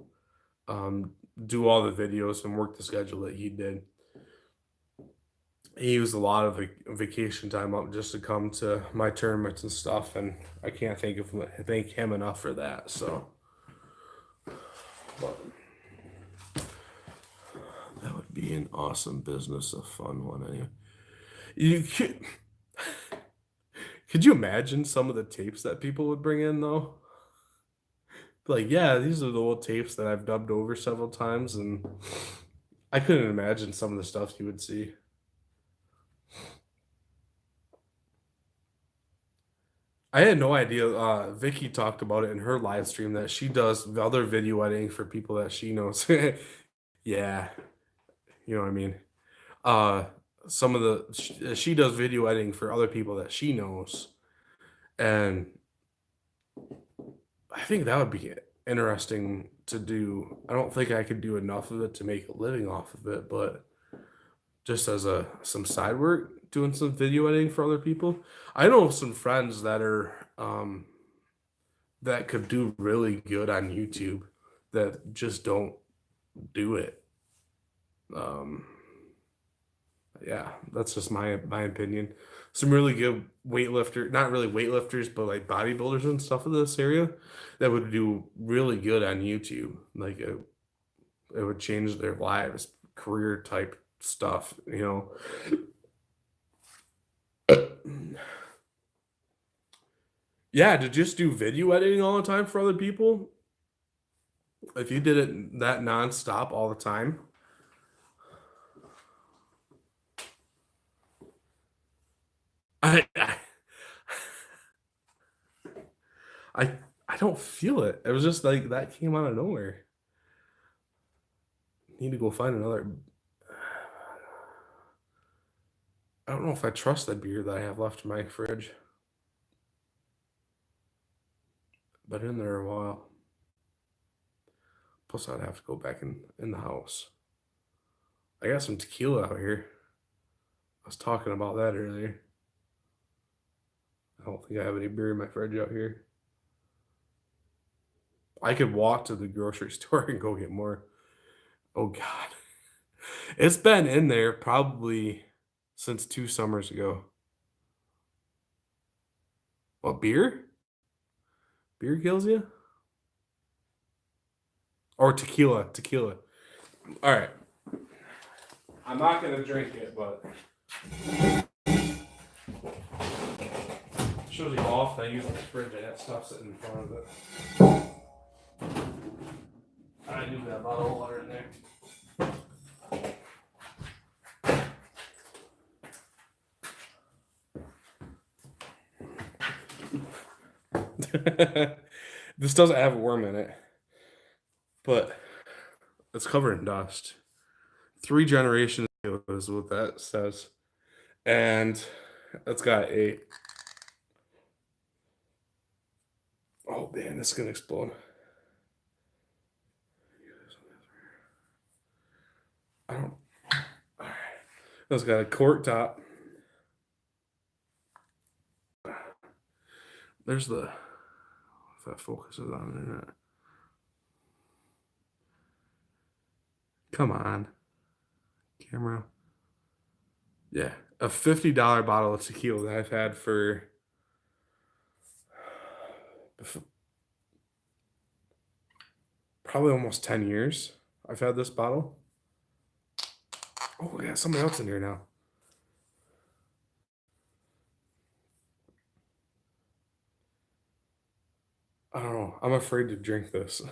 do all the videos and work the schedule that he did. He used a lot of vacation time up just to come to my tournaments and stuff, and I can't thank him enough for that. So, but that would be an awesome business, a fun one. Anyway, you could you imagine some of the tapes that people would bring in though? Like, yeah, these are the old tapes that I've dubbed over several times, and I couldn't imagine some of the stuff you would see. I had no idea. Vicky talked about it in her live stream that she does other video editing for people that she knows. Yeah, you know what I mean. Uh, some of she does video editing for other people that she knows, and I think that would be interesting to do. I don't think I could do enough of it to make a living off of it, but just as some side work, doing some video editing for other people. I know some friends that are that could do really good on YouTube that just don't do it. Um, yeah, that's just my opinion. Some really good not really weightlifters, but like bodybuilders and stuff in this area that would do really good on YouTube. Like it would change their lives, career type stuff. Yeah, to just do video editing all the time for other people. If you did it that nonstop all the time, I I I, I don't feel it. It was just like that came out of nowhere. Need to go find another. I don't know if I trust the beer that I have left in my fridge. Been in there a while. Plus, I'd have to go back in the house. I got some tequila out here. I was talking about that earlier. I don't think I have any beer in my fridge out here. I could walk to the grocery store and go get more. Oh God. It's been in there probably since 2 summers ago. What, beer? Beer kills you? Or tequila. Tequila. All right. I'm not going to drink it, but it shows you how often I use the fridge. I got stuff sitting in front of it. I do have a bottle of water in there. This doesn't have a worm in it, but it's covered in dust. 3 generations is what that says. And it's got a... Oh man, this is gonna explode. I don't... Alright. It's got a cork top. There's the... If that focuses on it or not. Come on. Camera. Yeah. A $50 bottle of tequila that I've had for... probably almost 10 years. I've had this bottle. Oh, we got somebody else in here now. I don't know. I'm afraid to drink this.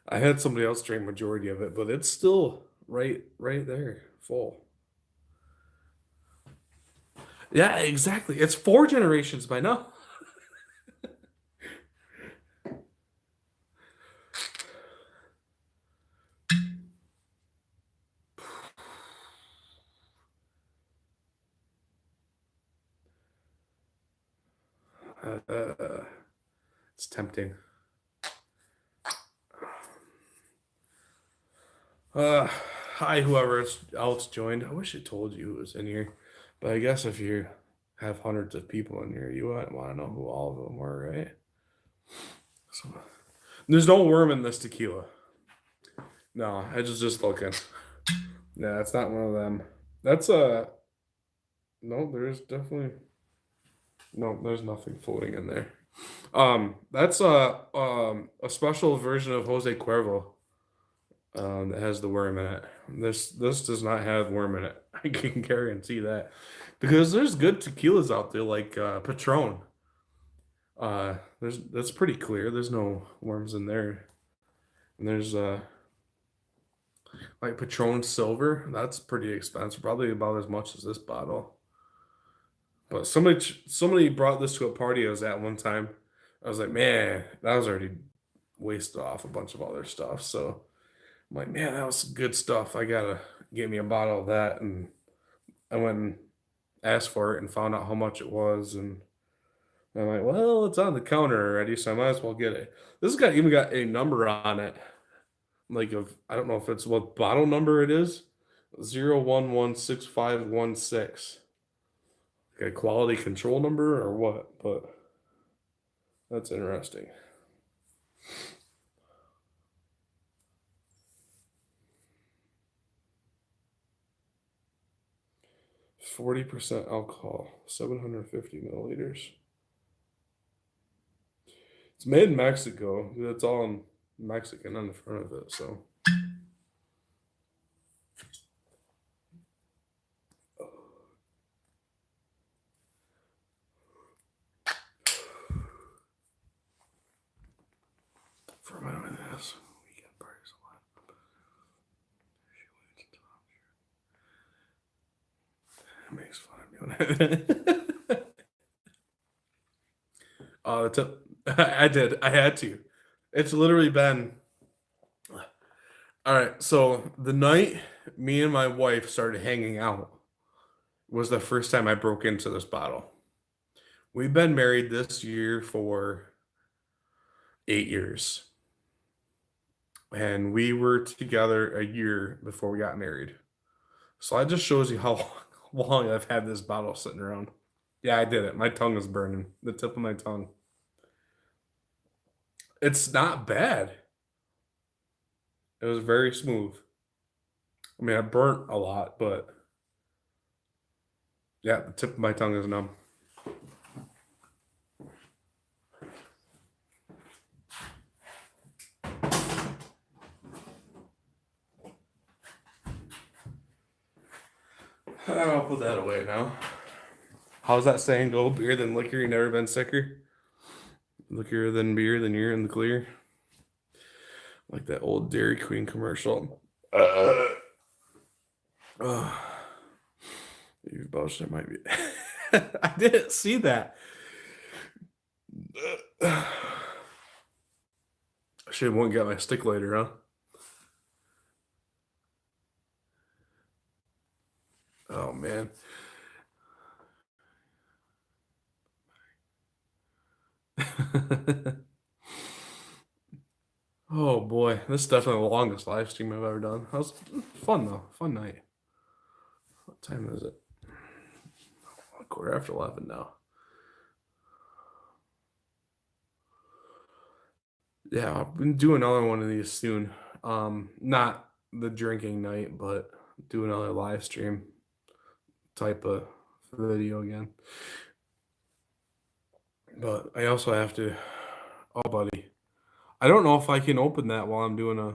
I had somebody else drink majority of it, but it's still right there, full. Yeah, exactly. It's 4 generations by now. It's tempting. Hi, whoever else joined. I wish it told you it was in here, but I guess if you have hundreds of people in here, you want to know who all of them were, right? So, there's no worm in this tequila. No, I just looking. Yeah, it's not one of them. That's no. There's definitely no. There's nothing floating in there. That's a special version of Jose Cuervo. That has the worm in it. This does not have worm in it. I can guarantee that because there's good tequilas out there like Patron. That's pretty clear. There's no worms in there. And there's like Patron Silver. That's pretty expensive, probably about as much as this bottle. But somebody brought this to a party I was at one time. I was like, man, that was already wasted off a bunch of other stuff. So I'm like, man, that was good stuff. I gotta get me a bottle of that. And I went and asked for it and found out how much it was. And I'm like, well, it's on the counter already, so I might as well get it. This has got even got a number on it. Like I don't know if it's what bottle number it is. 0116516. Like a quality control number or what, but that's interesting. 40% alcohol, 750 milliliters. It's made in Mexico. It's all in Mexican on the front of it, so. For a minute, this weekend parties a lot. It makes fun of me when I did. I had to. It's literally been. All right, so the night me and my wife started hanging out was the first time I broke into this bottle. We've been married this year for 8 years. And we were together a year before we got married. So that just shows you how long I've had this bottle sitting around. Yeah, I did it. My tongue is burning. The tip of my tongue. It's not bad. It was very smooth. I mean, I burnt a lot, but yeah, the tip of my tongue is numb. I'll put that away now. How's that saying go? Beer than liquor, you never been sicker. Liquor than beer, then you're in the clear. Like that old Dairy Queen commercial. Uh, you both might be. I didn't see that. I should have went and got my stick later, huh? Oh man. Oh boy, this is definitely the longest live stream I've ever done. That was fun though. Fun night. What time is it? A quarter after 11 now. Yeah, I'll been do another one of these soon. Not the drinking night, but do another live stream type of video again. But I also have to. Oh, buddy, I don't know if I can open that while I'm doing a